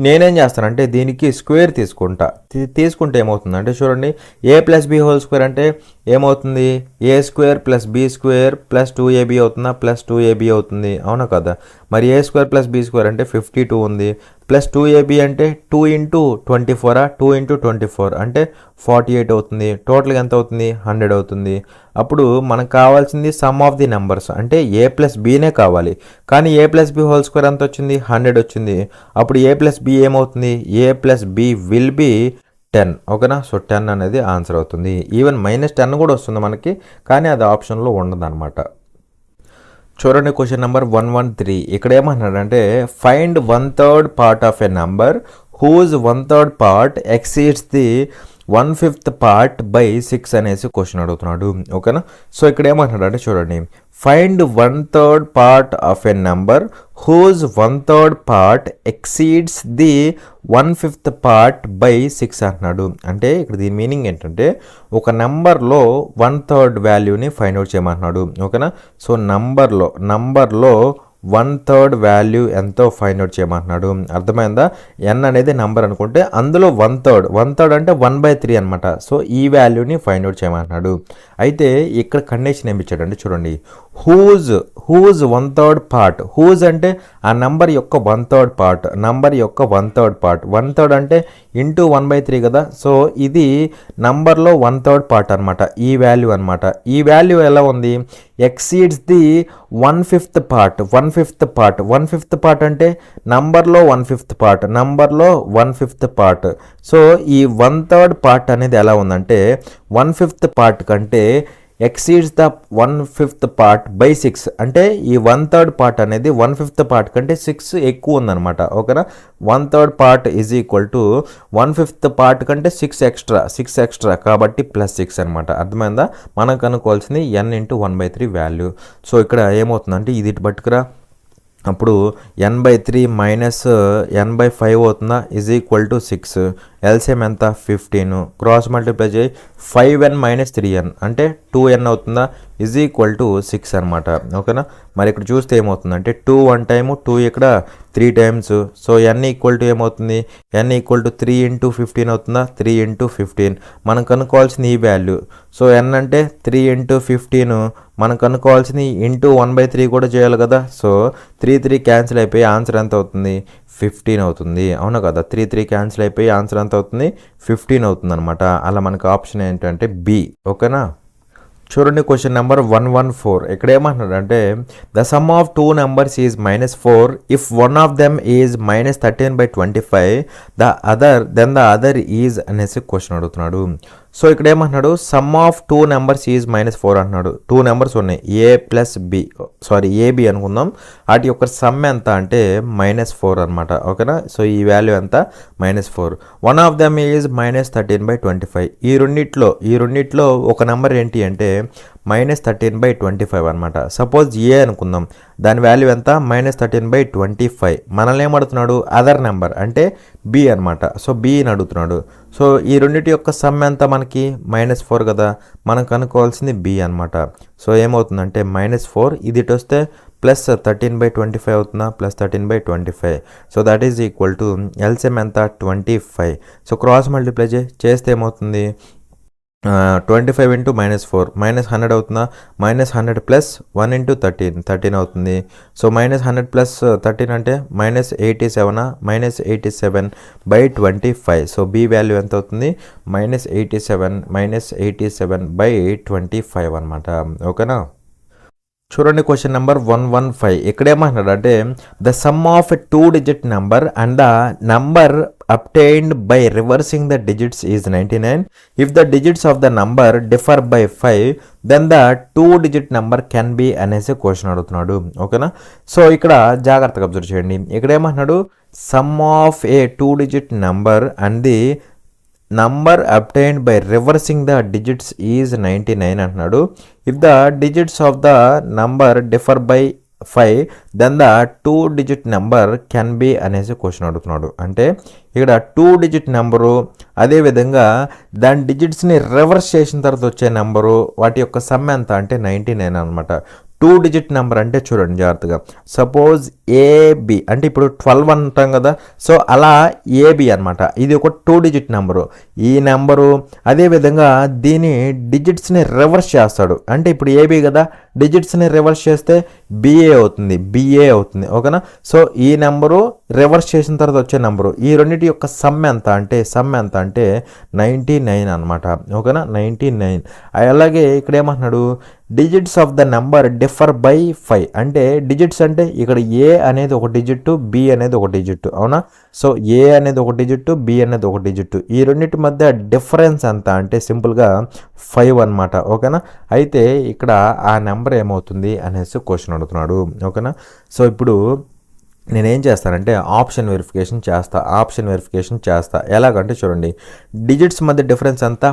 Speaker 1: నేనేం చేస్తానంటే దీనికి స్క్వేర్ తీసుకుంటే ఏమవుతుంది అంటే చూడండి, a plus b whole square అంటే ఏమవుతుంది, a square plus B square plus 2ab అవుతుందా, ప్లస్ 2ab అవుతుంది, అవునా కదా. మరి a square plus B square అంటే 52 ఉంది, ప్లస్ 2ab అంటే 2 ఇంటూ 24 2 ఇంటూ 24 అంటే 48 అవుతుంది. టోటల్గా ఎంత అవుతుంది, 100 అవుతుంది. అప్పుడు మనకు కావాల్సింది సమ్ ఆఫ్ ది నెంబర్స్ అంటే ఏ ప్లస్ బీనే కావాలి. కానీ ఏ ప్లస్ బి హోల్ స్క్వేర్ ఎంత వచ్చింది, 100 వచ్చింది. అప్పుడు ఏ ప్లస్ బి ఏమవుతుంది, ఏ ప్లస్ బి విల్ బి 10. ఓకేనా. సో 10 అనేది ఆన్సర్ అవుతుంది. ఈవెన్ -10 కూడా వస్తుంది మనకి, కానీ అది ఆప్షన్లో ఉండదన్నమాట. చూడండి క్వశ్చన్ నెంబర్ 113. ఇక్కడ ఏమన్నాడంటే find 1/3 part of a number whose 1/3 part exceeds the 1/5 part by 6 అనేసి క్వశ్చన్ అడుగుతున్నాడు. ఓకేనా. సో ఇక్కడ ఏమంటున్నాడు అంటే చూడండి, find 1/3 part of a number whose 1/3 part exceeds the 1/5 part by 6 అంటున్నాడు. అంటే ఇక్కడ దీని మీనింగ్ ఏంటంటే ఒక నెంబర్లో 1/3 వాల్యూని ఫైండ్ అవుట్ చేయమంటున్నాడు. ఓకేనా. సో నంబర్లో 1/3 వాల్యూ ఎంతో ఫైండ్ అవుట్ చేయమంటున్నాడు. అర్థమైందా. n అనేది నెంబర్ అనుకుంటే అందులో 1/3 అంటే 1/3 అనమాట. సో ఈ వాల్యూని ఫైండ్ అవుట్ చేయమంటున్నాడు. అయితే ఇక్కడ కండిషన్ ఏమి ఇచ్చాడంటే చూడండి, హూజ్ 1/3 పార్ట్. హూజ్ అంటే ఆ నంబర్ యొక్క 1/3 పార్ట్, నంబర్ యొక్క 1/3 పార్ట్. 1/3 అంటే ఇంటూ 1/3 కదా. సో ఇది నంబర్లో 1/3 పార్ట్ అనమాట, ఈ వాల్యూ అనమాట. ఈ వాల్యూ ఎలా ఉంది, ఎక్సీడ్స్ ది 1/5 పార్ట్. 1/5 పార్ట్ అంటే నంబర్లో 1/5 పార్ట్, నంబర్లో 1/5 పార్ట్. సో ఈ 1/3 పార్ట్ అనేది ఎలా ఉందంటే 1/5 పార్ట్ కంటే ఎక్సీడ్స్ ద 1/5 పార్ట్ బై 6. అంటే ఈ 1/3 పార్ట్ అనేది 1/5 పార్ట్ కంటే 6 ఎక్కువ ఉందన్నమాట. ఓకేనా. 1/3 part is equal to 1/5 part కంటే 6 ఎక్స్ట్రా కాబట్టి +6 అనమాట. అర్థమైందా. మనం కనుక్కోవాల్సింది n ఇంటూ 1/3 వాల్యూ. సో ఇక్కడ ఏమవుతుందంటే ఇది పట్టుకురా, అప్పుడు n/3 మైనస్ n/5 అవుతుందా, ఈజ్ ఈక్వల్ టు 6. ఎల్సిఎం ఎంత, 15. క్రాస్ మల్టిప్లై చేయి, 5n - 3n అంటే 2n అవుతుందా, ఈజ్ ఈక్వల్ టు 6 అనమాట. ఓకేనా. మరి ఇక్కడ చూస్తే ఏమవుతుందంటే 2 1 టైము, 2 ఇక్కడ 3 times. So n equal to ఏమవుతుంది, n ఈక్వల్ టు 3 ఇంటూ 15 అవుతుందా, 3 ఇంటూ 15. మనం కనుక్కోవాల్సింది ఈ వాల్యూ. సో n అంటే 3 ఇంటూ 15, మనం కనుక్కోవాల్సింది ఇంటూ 1/3 కూడా చేయాలి కదా. సో 3 క్యాన్సిల్ అయిపోయి ఆన్సర్ ఎంత అవుతుంది, 15 అవుతుంది. అవునా కదా. 3 క్యాన్సిల్ అయిపోయి ఆన్సర్ ఎంత అవుతుంది, 15 అవుతుంది అనమాట. అలా మనకు ఆప్షన్ ఏంటంటే బి. ఓకేనా. చూడండి క్వశ్చన్ నెంబర్ 114. ఇక్కడ ఏమంటున్నాడు అంటే the sum of 2 numbers is -4 if one of them is -13/25 then the other is అనేసి క్వశ్చన్ అడుగుతున్నాడు. సో ఇక్కడ ఏమంటున్నాడు, సమ్ ఆఫ్ 2 నెంబర్స్ ఈజ్ -4 అంటున్నాడు. 2 నెంబర్స్ ఉన్నాయి, ఏబి అనుకుందాం. వాటి యొక్క సమ్ ఎంత అంటే -4 అనమాట. ఓకేనా. సో ఈ వాల్యూ ఎంత, -4. One of them is -13/25. ఈ రెండిట్లో ఒక నెంబర్ ఏంటి అంటే -13/25 అనమాట. సపోజ్ ఏ అనుకుందాం, దాని వాల్యూ ఎంత, -13/25. మనల్ని ఏమడుగుతున్నాడు, అదర్ నెంబర్ అంటే బి అనమాట. సో బిని అడుగుతున్నాడు. సో ఈ రెండింటి యొక్క సమ్ ఎంత మనకి, -4 కదా. మనం కనుక్కోవాల్సింది బి అనమాట. సో ఏమవుతుందంటే -4 ఇది ఇటు వస్తే +13/25 అవుతుందా, +13/25. So that is equal to LCM ఎంత, 25. సో క్రాస్ మల్టిప్లై చేస్తే ఏమవుతుంది, 25 ఇంటూ -4 -100 అవుతుందా, -100 ప్లస్ 1 ఇంటూ 13 అవుతుంది. సో -100 ప్లస్ 13 అంటే -87 -87/25. సో బి వాల్యూ ఎంత అవుతుంది, -87/25 అనమాట. ఓకేనా. చూడండి క్వశ్చన్ నెంబర్ 115. ఇక్కడ ఏమంటున్నాడు అంటే the sum of a 2-digit number and the number obtained by reversing the digits is 99. If the digits of the number differ by 5 then the 2-digit number can be అనేసి question అడుగుతున్నాడు. ఓకేనా. So ఇక్కడ జాగ్రత్తగా observe చేయండి. ఇక్కడ ఏమంటున్నాడు, sum of a 2-digit number and the number obtained by reversing the digits is 99 అంటున్నాడు. If the digits of the number differ by 5 then the 2-digit number can be అనేసి question అడుగుతున్నాడు. అంటే ఇక్కడ 2-digit నెంబరు, అదేవిధంగా దాని డిజిట్స్ని reverse చేసిన తర్వాత వచ్చే నెంబరు, వాటి యొక్క సమ్ ఎంత అంటే 99 అనమాట. టూ డిజిట్ నెంబర్ అంటే చూడండి జాగ్రత్తగా, సపోజ్ ఏబి అంటే ఇప్పుడు 12 అంటాం కదా, సో అలా ఏబి అనమాట, ఇది ఒక 2 డిజిట్ నెంబరు. ఈ నెంబరు అదేవిధంగా దీని డిజిట్స్ని రివర్స్ చేస్తాడు, అంటే ఇప్పుడు ఏబి కదా, డిజిట్స్ని రివర్స్ చేస్తే బిఏ అవుతుంది, ఓకేనా. సో ఈ నెంబరు రివర్స్ చేసిన తర్వాత వచ్చే నెంబరు, ఈ రెండింటి యొక్క సమ్ ఎంత అంటే 99 అనమాట, ఓకేనా, 99. అలాగే ఇక్కడ ఏమంటున్నాడు, digits of the number differ by 5, అంటే డిజిట్స్ అంటే ఇక్కడ ఏ అనేది ఒక డిజిట్, బి అనేది ఒక డిజిట్, అవునా. సో ఏ అనేది ఒక డిజిట్, బి అనేది ఒక డిజిట్, ఈ రెండింటి మధ్య డిఫరెన్స్ ఎంత అంటే సింపుల్గా 5 అనమాట, ఓకేనా. అయితే ఇక్కడ ఆ నెంబర్ ఏమవుతుంది అనేసి క్వశ్చన్ అడుగుతున్నాడు, ఓకేనా. సో ఇప్పుడు నేనేం చేస్తానంటే ఆప్షన్ వెరిఫికేషన్ చేస్తా. ఎలాగంటే చూడండి, డిజిట్స్ మధ్య డిఫరెన్స్ అంతా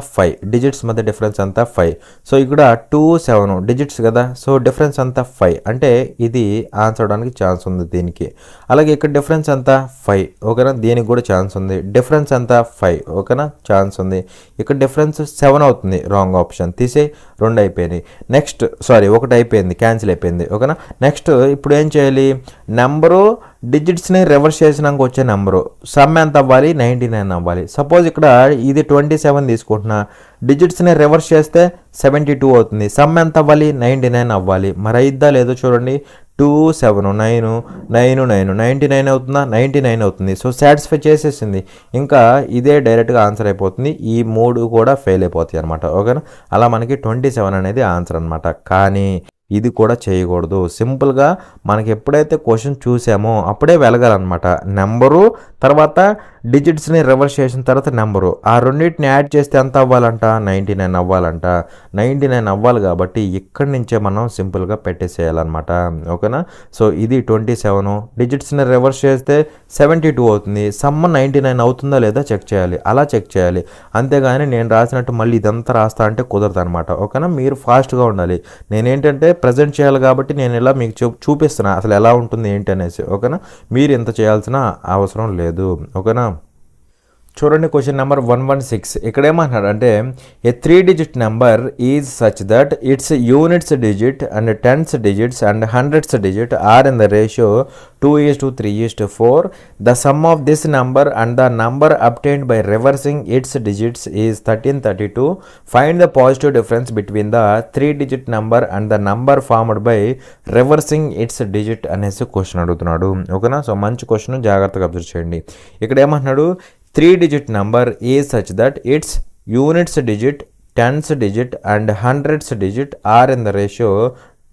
Speaker 1: 5, సో ఇక్కడ 2 7 డిజిట్స్ కదా, సో డిఫరెన్స్ అంతా 5, అంటే ఇది ఆన్సర్ అవడానికి ఛాన్స్ ఉంది దీనికి. అలాగే ఇక్కడ డిఫరెన్స్ అంతా 5, ఓకేనా, దీనికి కూడా ఛాన్స్ ఉంది. డిఫరెన్స్ అంతా 5, ఓకేనా, ఛాన్స్ ఉంది. ఇక్కడ డిఫరెన్స్ 7 అవుతుంది, రాంగ్ ఆప్షన్ తీసే, 2 అయిపోయినాయి. నెక్స్ట్ ఒకటి అయిపోయింది, క్యాన్సిల్ అయిపోయింది, ఓకేనా. నెక్స్ట్ ఇప్పుడు ఏం చేయాలి, నెంబరు డిజిట్స్ని రివర్స్ చేసినాక వచ్చే నెంబరు సమ్ ఎంత అవ్వాలి, 99 అవ్వాలి. సపోజ్ ఇక్కడ ఇది 27 తీసుకుంటున్నా, డిజిట్స్ని రివర్స్ చేస్తే 72 అవుతుంది, సమ్ ఎంత అవ్వాలి, 99 అవ్వాలి. మరి అయిద్దా లేదో చూడండి, 2 7 9 9 9 99 అవుతుందా, 99 అవుతుంది. సో సాటిస్ఫై చేసేసింది, ఇంకా ఇదే డైరెక్ట్గా ఆన్సర్ అయిపోతుంది. ఈ 3 కూడా ఫెయిల్ అయిపోతాయి అనమాట, ఓకేనా. అలా మనకి 27 అనేది ఆన్సర్ అనమాట. కానీ ఇది కూడా చేయకూడదు, సింపుల్గా మనకి ఎప్పుడైతే క్వశ్చన్ చూసామో అప్పుడే వెలగాలన్నమాట. నెంబరు తర్వాత డిజిట్స్ని రివర్స్ చేసిన తర్వాత నెంబరు, ఆ రెండింటిని యాడ్ చేస్తే ఎంత అవ్వాలంట, 99 అవ్వాలంట. 99 అవ్వాలి కాబట్టి ఇక్కడి నుంచే మనం సింపుల్గా పెట్టేసేయాలన్నమాట, ఓకేనా. సో ఇది 27, డిజిట్స్ని రివర్స్ చేస్తే 72 అవుతుంది, సమ్ 99 అవుతుందా లేదా చెక్ చేయాలి, అలా చెక్ చేయాలి. అంతేగాని నేను రాసినట్టు మళ్ళీ ఇదంతా రాస్తా అంటే కుదరదు అనమాట, ఓకేనా. మీరు ఫాస్ట్గా ఉండాలి. నేనేంటంటే ప్రజెంట్ చేయాలి కాబట్టి నేను ఇలా మీకు చూపిస్తున్నా అసలు ఎలా ఉంటుంది ఏంటి అనేసి, ఓకేనా. మీరు ఇంత చేయాల్సిన అవసరం లేదు, ఓకేనా. చూడండి క్వశ్చన్ నెంబర్ 116. ఇక్కడ ఏమంటున్నాడు అంటే a 3 digit number is such that its units digit and tens digits and hundreds digit are in the ratio 2:3:4. The sum of this number and the number obtained by reversing its digits is 1332. Find the positive difference between the 3 digit number and the number formed by reversing its digit అనేసి question అడుగుతున్నాడు, ఓకేనా. So మంచి question, జాగ్రత్తగా observe చేయండి. ఇక్కడ ఏమంటున్నాడు, 3 digit number is such that its units digit, tens digit and hundreds digit are in the ratio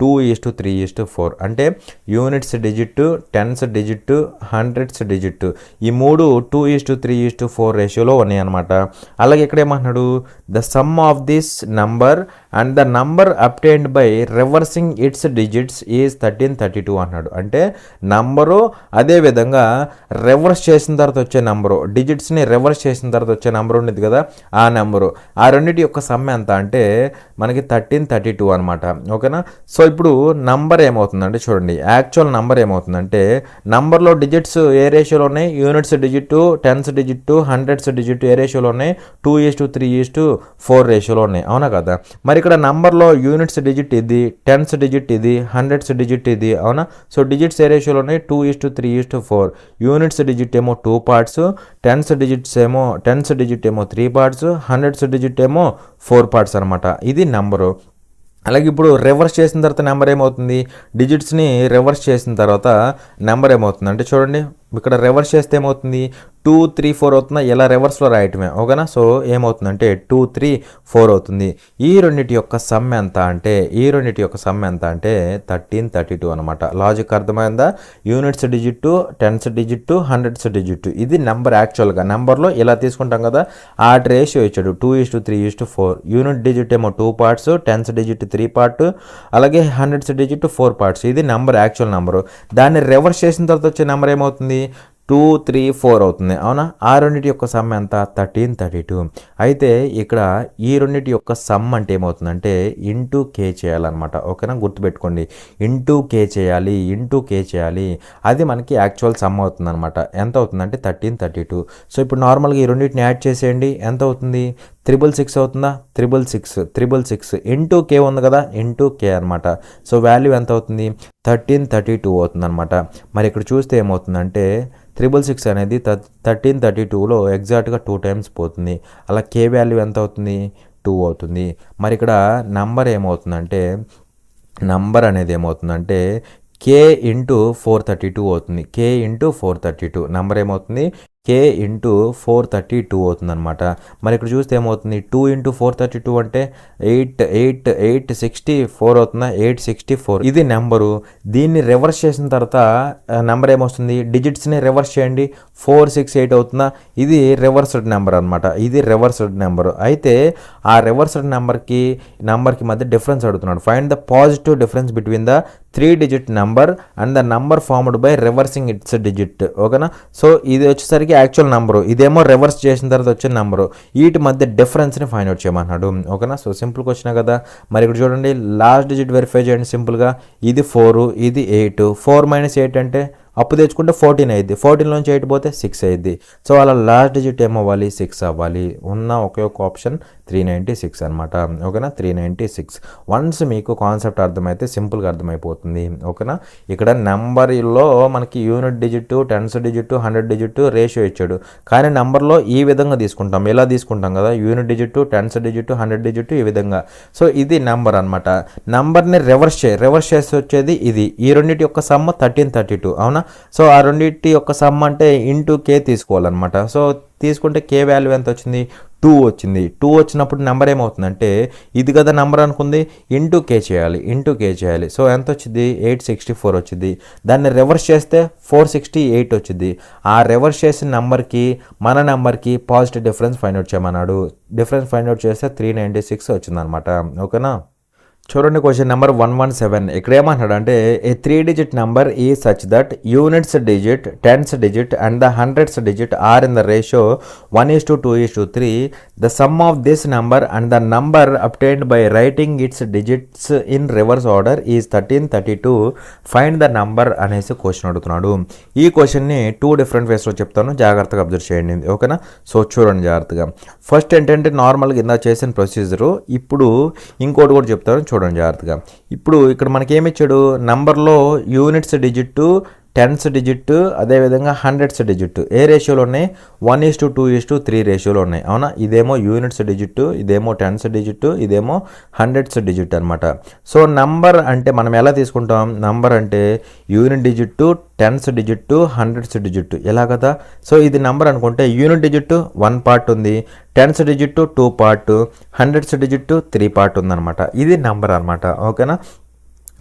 Speaker 1: 2:3:4. అంటే units digit, tens digit, hundreds digit ఈ 3 2:3:4 రేషియోలో ఉన్నాయి అనమాట. అలాగే ఇక్కడ ఏమంటున్నాడు, the sum of this number and the number obtained by reversing it's digits is 1332 అన్నాడు. అంటే నంబరు అదేవిధంగా రివర్స్ చేసిన తర్వాత వచ్చే నెంబరు, డిజిట్స్ని రివర్స్ చేసిన తర్వాత వచ్చే నెంబర్ ఉండేది కదా, ఆ నెంబరు, ఆ రెండింటి యొక్క సమ్ ఎంత అంటే మనకి 1332 అనమాట, ఓకేనా. సో ఇప్పుడు నంబర్ ఏమవుతుందంటే చూడండి, యాక్చువల్ నంబర్ ఏమవుతుందంటే నంబర్లో డిజిట్స్ ఏ రేషియోలో ఉన్నాయి, units digit, tens digit, hundreds digit ఏ రేషియోలో ఉన్నాయి, 2:3:4 రేషియోలో ఉన్నాయి, అవునా కదా. మరి ఇక్కడ నంబర్లో యూనిట్స్ డిజిట్ ఇది, టెన్స్ డిజిట్ ఇది, హండ్రెడ్స్ డిజిట్ ఇది, అవునా. సో డిజిట్స్ ఏ రేషియోలో ఉన్నాయి, 2:3:4. యూనిట్స్ డిజిట్ ఏమో 2 parts, టెన్స్ డిజిట్ ఏమో 3 parts, హండ్రెడ్స్ డిజిట్ ఏమో 4 parts అనమాట. ఇది నెంబరు. అలాగే ఇప్పుడు రివర్స్ చేసిన తర్వాత నెంబర్ ఏమవుతుంది, డిజిట్స్ని రివర్స్ చేసిన తర్వాత నెంబర్ ఏమవుతుంది అంటే చూడండి, ఇక్కడ రివర్స్ చేస్తే ఏమవుతుంది, 2 3 4 అవుతుందా, ఇలా రివర్స్లో రాయటమే, ఓకేనా. సో ఏమవుతుందంటే 2 3 4 అవుతుంది. ఈ రెండింటి యొక్క సమ్ ఎంత అంటే 1332 అనమాట. లాజిక్ అర్థమైందా? Units digit, tens digit, hundreds digit, ఇది నెంబర్. యాక్చువల్గా నెంబర్లో ఇలా తీసుకుంటాం కదా, ఆ రేషియో ఇచ్చాడు 2:3:4. యూనిట్ డిజిట్ ఏమో 2 parts, టెన్స్ డిజిట్ 3 part, అలాగే హండ్రెడ్స్ డిజిట్ 4 parts. ఇది నెంబర్, యాక్చువల్ నెంబరు. దాన్ని రివర్స్ చేసిన తర్వాత వచ్చే నెంబర్ ఏమవుతుంది, 2 3 4 అవుతుంది, అవునా. ఆ రెండింటి యొక్క సమ్ ఎంత, 1332. అయితే ఇక్కడ ఈ రెండింటి యొక్క సమ్ అంటే ఏమవుతుందంటే ఇంటూ కే చేయాలన్నమాట, ఓకేనా. గుర్తుపెట్టుకోండి, ఇంటూ కే చేయాలి, అది మనకి యాక్చువల్ సమ్ అవుతుంది అనమాట. ఎంత అవుతుందంటే 1332. సో ఇప్పుడు నార్మల్గా ఈ రెండింటిని యాడ్ చేసేయండి, ఎంత అవుతుంది, 666 అవుతుందా, 666 ఇంటూ కే ఉంది కదా, ఇంటూ కే అనమాట. సో వాల్యూ ఎంత అవుతుంది, 1332 అవుతుంది అనమాట. మరి ఇక్కడ చూస్తే ఏమవుతుందంటే 666 అనేది 1332లో ఎగ్జాక్ట్గా 2 టైమ్స్ పోతుంది. అలా కే వాల్యూ ఎంత అవుతుంది, 2 అవుతుంది. మరి ఇక్కడ నంబర్ అనేది ఏమవుతుందంటే కే ఇంటూ 432 అవుతుంది. కే ఇంటూ 432 నంబర్ ఏమవుతుంది, కే ఇంటూ 432 అవుతుంది అనమాట. మరి ఇక్కడ చూస్తే ఏమవుతుంది, 2 ఇంటూ 432 అంటే 864 అవుతుందా, 864 ఇది నెంబరు. దీన్ని రివర్స్ చేసిన తర్వాత నెంబర్ ఏమొస్తుంది, డిజిట్స్ని రివర్స్ చేయండి, 468 అవుతుందా, ఇది రివర్స్డ్ నెంబర్ అనమాట. ఇది రివర్స్డ్ నెంబర్. అయితే ఆ రివర్స్డ్ నెంబర్కి మధ్య డిఫరెన్స్ అడుగుతున్నాడు. Find the positive difference between the 3 digit number and the number formed by reversing it's digit. ఓకేనా. సో ఇది వచ్చేసరికి యాక్చువల్ నెంబరు, ఇదేమో రివర్స్ చేసిన తర్వాత వచ్చే నెంబరు. వీటి మధ్య డిఫరెన్స్ని ఫైండ్ అవుట్ చేయమన్నాడు. ఓకేనా. సో సింపుల్ క్వశ్చన్ కదా. మరి ఇక్కడ చూడండి, లాస్ట్ డిజిట్ వెరిఫై చేయండి సింపుల్గా. ఇది 4, ఇది 8. 4 - 8 అంటే అప్పు తెచ్చుకుంటే 14 అయ్యిద్ది. 14లోంచి 8 పోతే 6 అయ్యిద్ది. సో అలా లాస్ట్ డిజిట్ ఏమవ్వాలి, 6 అవ్వాలి. ఉన్న ఒకే ఒక ఆప్షన్ 396 అనమాట. ఓకేనా. 396. వన్స్ మీకు కాన్సెప్ట్ అర్థమైతే సింపుల్గా అర్థమైపోతుంది. ఓకేనా. ఇక్కడ నెంబర్లో మనకి unit digit, tens digit, 100 digit ratio ఇచ్చాడు. కానీ నెంబర్లో ఈ విధంగా తీసుకుంటాం, ఇలా తీసుకుంటాం కదా, unit digit, tens digit, 100 digit ఈ విధంగా. సో ఇది నెంబర్ అనమాట. నెంబర్ని రివర్స్ చేసి వచ్చేది ఇది. ఈ రెండింటి యొక్క సమ్ 1332 అవునా. సో ఆ రెండింటి యొక్క సమ్ అంటే ఇంటూ కే తీసుకోవాలన్నమాట. సో తీసుకుంటే కే వాల్యూ ఎంత వచ్చింది, 2 వచ్చింది. 2 వచ్చినప్పుడు నెంబర్ ఏమవుతుందంటే ఇది కదా నెంబర్ అనుకుంది, ఇంటూ కే చేయాలి. సో ఎంత వచ్చింది, 864 వచ్చింది. దాన్ని రివర్స్ చేస్తే 468 వచ్చింది. ఆ రివర్స్ చేసిన నెంబర్కి మన నెంబర్కి పాజిటివ్ డిఫరెన్స్ ఫైండ్ అవుట్ చేయమన్నాడు. డిఫరెన్స్ ఫైండ్ అవుట్ చేస్తే 396 వచ్చిందనమాట. ఓకేనా. చూడండి క్వశ్చన్ నెంబర్ 117. ఇక్కడ ఏమంటాడు అంటే a 3 digit number is such that units digit, tens digit and the hundreds digit are in the ratio 1:2:3. The sum of this number and the number obtained by writing its digits in reverse order is 1332. Find the number అనేసి question అడుగుతున్నాడు. ఈ క్వశ్చన్ని 2 different వేస్లో చెప్తాను, జాగ్రత్తగా observe చేయండి. ఓకేనా. So చూడండి జాగ్రత్తగా. ఫస్ట్ ఏంటంటే నార్మల్గా ఇందా చేసిన ప్రొసీజరు, ఇప్పుడు ఇంకోటి కూడా చెప్తాను చూడండి జాగ్రత్తగా. ఇప్పుడు ఇక్కడ మనకి ఏమి ఇచ్చాడు, నంబర్లో యూనిట్స్ డిజిట్, టెన్స్ డిజిట్, అదేవిధంగా హండ్రెడ్స్ డిజిట్ ఏ రేషియోలో ఉన్నాయి, 1:2:3 రేషియోలో ఉన్నాయి అవునా. ఇదేమో యూనిట్స్ డిజిట్, ఇదేమో టెన్స్ డిజిట్, ఇదేమో హండ్రెడ్స్ డిజిట్ అనమాట. సో నంబర్ అంటే మనం ఎలా తీసుకుంటాం, నంబర్ అంటే unit digit, tens digit, hundreds digit ఎలా కదా. సో ఇది నంబర్ అనుకుంటే యూనిట్ డిజిట్ 1 part ఉంది, tense digit 2 part, hundreds digit 3 part ఉందన్నమాట. ఇది నంబర్ అనమాట. ఓకేనా.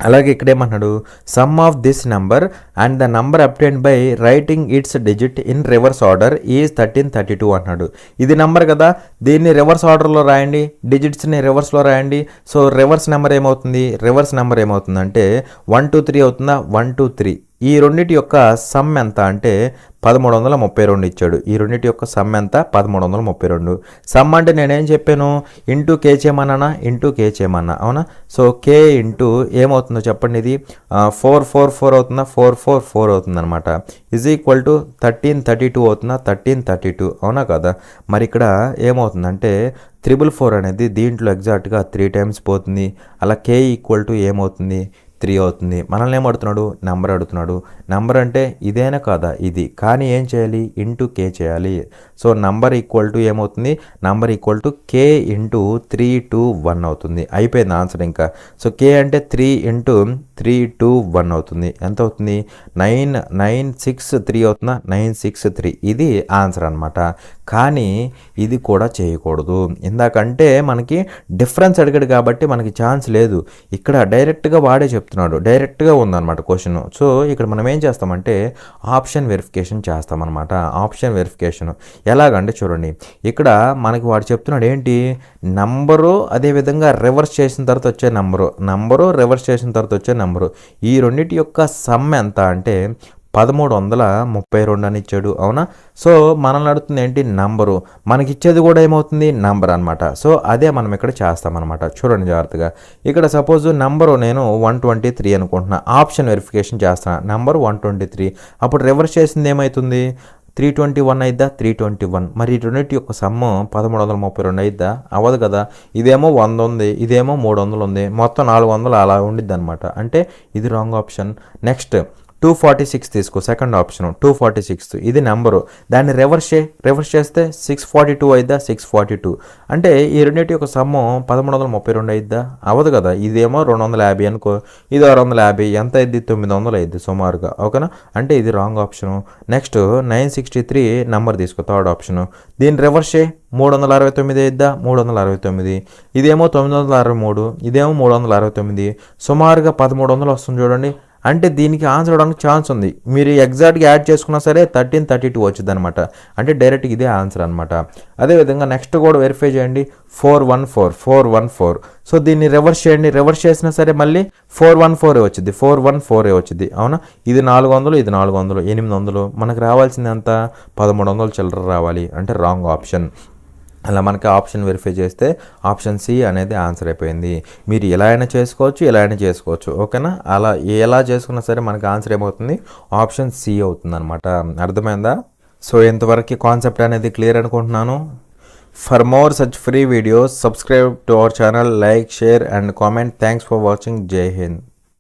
Speaker 1: అలాగే ఇక్కడ ఏమన్నాడు, some of this number and the number obtained by writing it's digit in reverse order is 1332 అన్నాడు. ఇది నెంబర్ కదా, దీన్ని రివర్స్ ఆర్డర్లో రాయండి, డిజిట్స్ని రివర్స్లో రాయండి. సో రివర్స్ నెంబర్ ఏమవుతుందంటే 1 2 3 అవుతుందా, 1 2 3. ఈ రెండింటి యొక్క సమ్ ఎంత అంటే 1332 ఇచ్చాడు. ఈ రెండింటి యొక్క సమ్ ఎంత, 1332. సమ్ అంటే నేనేం చెప్పాను, ఇంటూ కే చేయమన్నా అవునా. సో కే ఇంటూ ఏమవుతుందో చెప్పండి, ఇది 444 అవుతుందా, 444 అవుతుంది అనమాట. ఈజ్ ఈక్వల్ టు 1332 అవుతుందా, 1332 అవునా కదా. మరి ఇక్కడ ఏమవుతుందంటే 444 అనేది దీంట్లో ఎగ్జాక్ట్గా 3 times పోతుంది. అలా కే ఈక్వల్ టు ఏమవుతుంది, 3 అవుతుంది. మనల్ని ఏమడుతున్నాడు, నెంబర్ అడుగుతున్నాడు. నెంబర్ అంటే ఇదేనా కాదా, ఇది. కానీ ఏం చేయాలి, ఇంటూ కే చేయాలి. సో నంబర్ ఈక్వల్ టు ఏమవుతుంది, number equal to K into 3 2 1 అవుతుంది. అయిపోయింది ఆన్సర్ ఇంకా. సో కే అంటే 3 ఇంటూ 3 2 1 అవుతుంది. ఎంత అవుతుంది, 963 అవుతుందా, 963. ఇది ఆన్సర్ అనమాట. కానీ ఇది కూడా చేయకూడదు, ఎందుకంటే మనకి డిఫరెన్స్ అడిగాడు కాబట్టి మనకి ఛాన్స్ లేదు. ఇక్కడ డైరెక్ట్గా వాడే చెప్తున్నాడు, డైరెక్ట్గా ఉందన్నమాట క్వశ్చన్. సో ఇక్కడ మనం ఏం చేస్తామంటే ఆప్షన్ వెరిఫికేషన్ చేస్తామన్నమాట. ఆప్షన్ వెరిఫికేషన్ ఎలాగంటే చూడండి, ఇక్కడ మనకి వాడు చెప్తున్నాడు ఏంటి, నంబరు అదేవిధంగా రివర్స్ చేసిన తర్వాత వచ్చే నంబరు రివర్స్ చేసిన తర్వాత వచ్చే నంబరు, ఈ రెండింటి యొక్క సమ్ ఎంత అంటే 1332 అని ఇచ్చాడు అవునా. సో మనల్ని అడుగుతుంది ఏంటి, నంబరు. మనకి ఇచ్చేది కూడా ఏమవుతుంది, నంబర్ అనమాట. సో అదే మనం ఇక్కడ చేస్తామన్నమాట. చూడండి జాగ్రత్తగా. ఇక్కడ సపోజ్ నంబరు నేను 123 అనుకుంటున్నా, ఆప్షన్ వెరిఫికేషన్ చేస్తున్నా, నంబర్ 123. అప్పుడు రివర్స్ చేసింది ఏమవుతుంది, 321 అయిద్దా 321. మరి ఈ రెండింటి యొక్క సమ్ము 1332 అయిద్దా? అవ్వదు కదా. ఇదేమో 100 ఉంది, ఇదేమో 300 ఉంది, మొత్తం 400 అలా ఉండిద్ది అనమాట. అంటే ఇది రాంగ్ ఆప్షన్. నెక్స్ట్ 246 తీసుకో, సెకండ్ ఆప్షన్ 246 ఇది నెంబరు. దాన్ని రివర్స్ చేస్తే 642 అయిద్దా 642. అంటే ఈ రెండింటి యొక్క సమ్ము 1332 అయిద్దా? అవ్వదు కదా. ఇదేమో 250 అనుకో, ఇది 650, ఎంత అయింది? 900 అయింది సుమారుగా. ఓకేనా. అంటే ఇది రాంగ్ ఆప్షను. నెక్స్ట్ 963 నెంబర్ తీసుకో, థర్డ్ ఆప్షను. దీన్ని రివర్స్ చేయి, 369 అయిద్దా 369. ఇదేమో 963, ఇదేమో 369, సుమారుగా 1300 వస్తుంది చూడండి. అంటే దీనికి ఆన్సర్ అవడానికి ఛాన్స్ ఉంది. మీరు ఎగ్జాక్ట్గా యాడ్ చేసుకున్నా సరే 1332 వచ్చింది అనమాట. అంటే డైరెక్ట్గా ఇదే ఆన్సర్ అనమాట. అదేవిధంగా నెక్స్ట్ కూడా వెరిఫై చేయండి, 414. సో దీన్ని రివర్స్ చేయండి, రివర్స్ చేసినా సరే మళ్ళీ 414 వచ్చింది, 414 వచ్చింది. అవునా. ఇది 400, ఇది 400, 800. మనకు రావాల్సింది ఎంత? 1300 చిల్లర రావాలి. అంటే రాంగ్ ఆప్షన్. అలా మనకి ఆప్షన్ వెరిఫై చేస్తే ఆప్షన్ సి అనేది ఆన్సర్ అయిపోయింది. మీరు ఎలా అయినా చేసుకోవచ్చు, ఎలా అయినా చేసుకోవచ్చు. ఓకేనా. అలా ఎలా చేసుకున్నా సరే మనకి ఆన్సర్ ఏమవుతుంది? ఆప్షన్ సి అవుతుంది అనమాట. అర్థమైందా? సో ఇంతవరకు కాన్సెప్ట్ అనేది క్లియర్ అనుకుంటున్నాను. For more such free videos subscribe to our channel, like, share and comment. Thanks for watching. జై హింద్.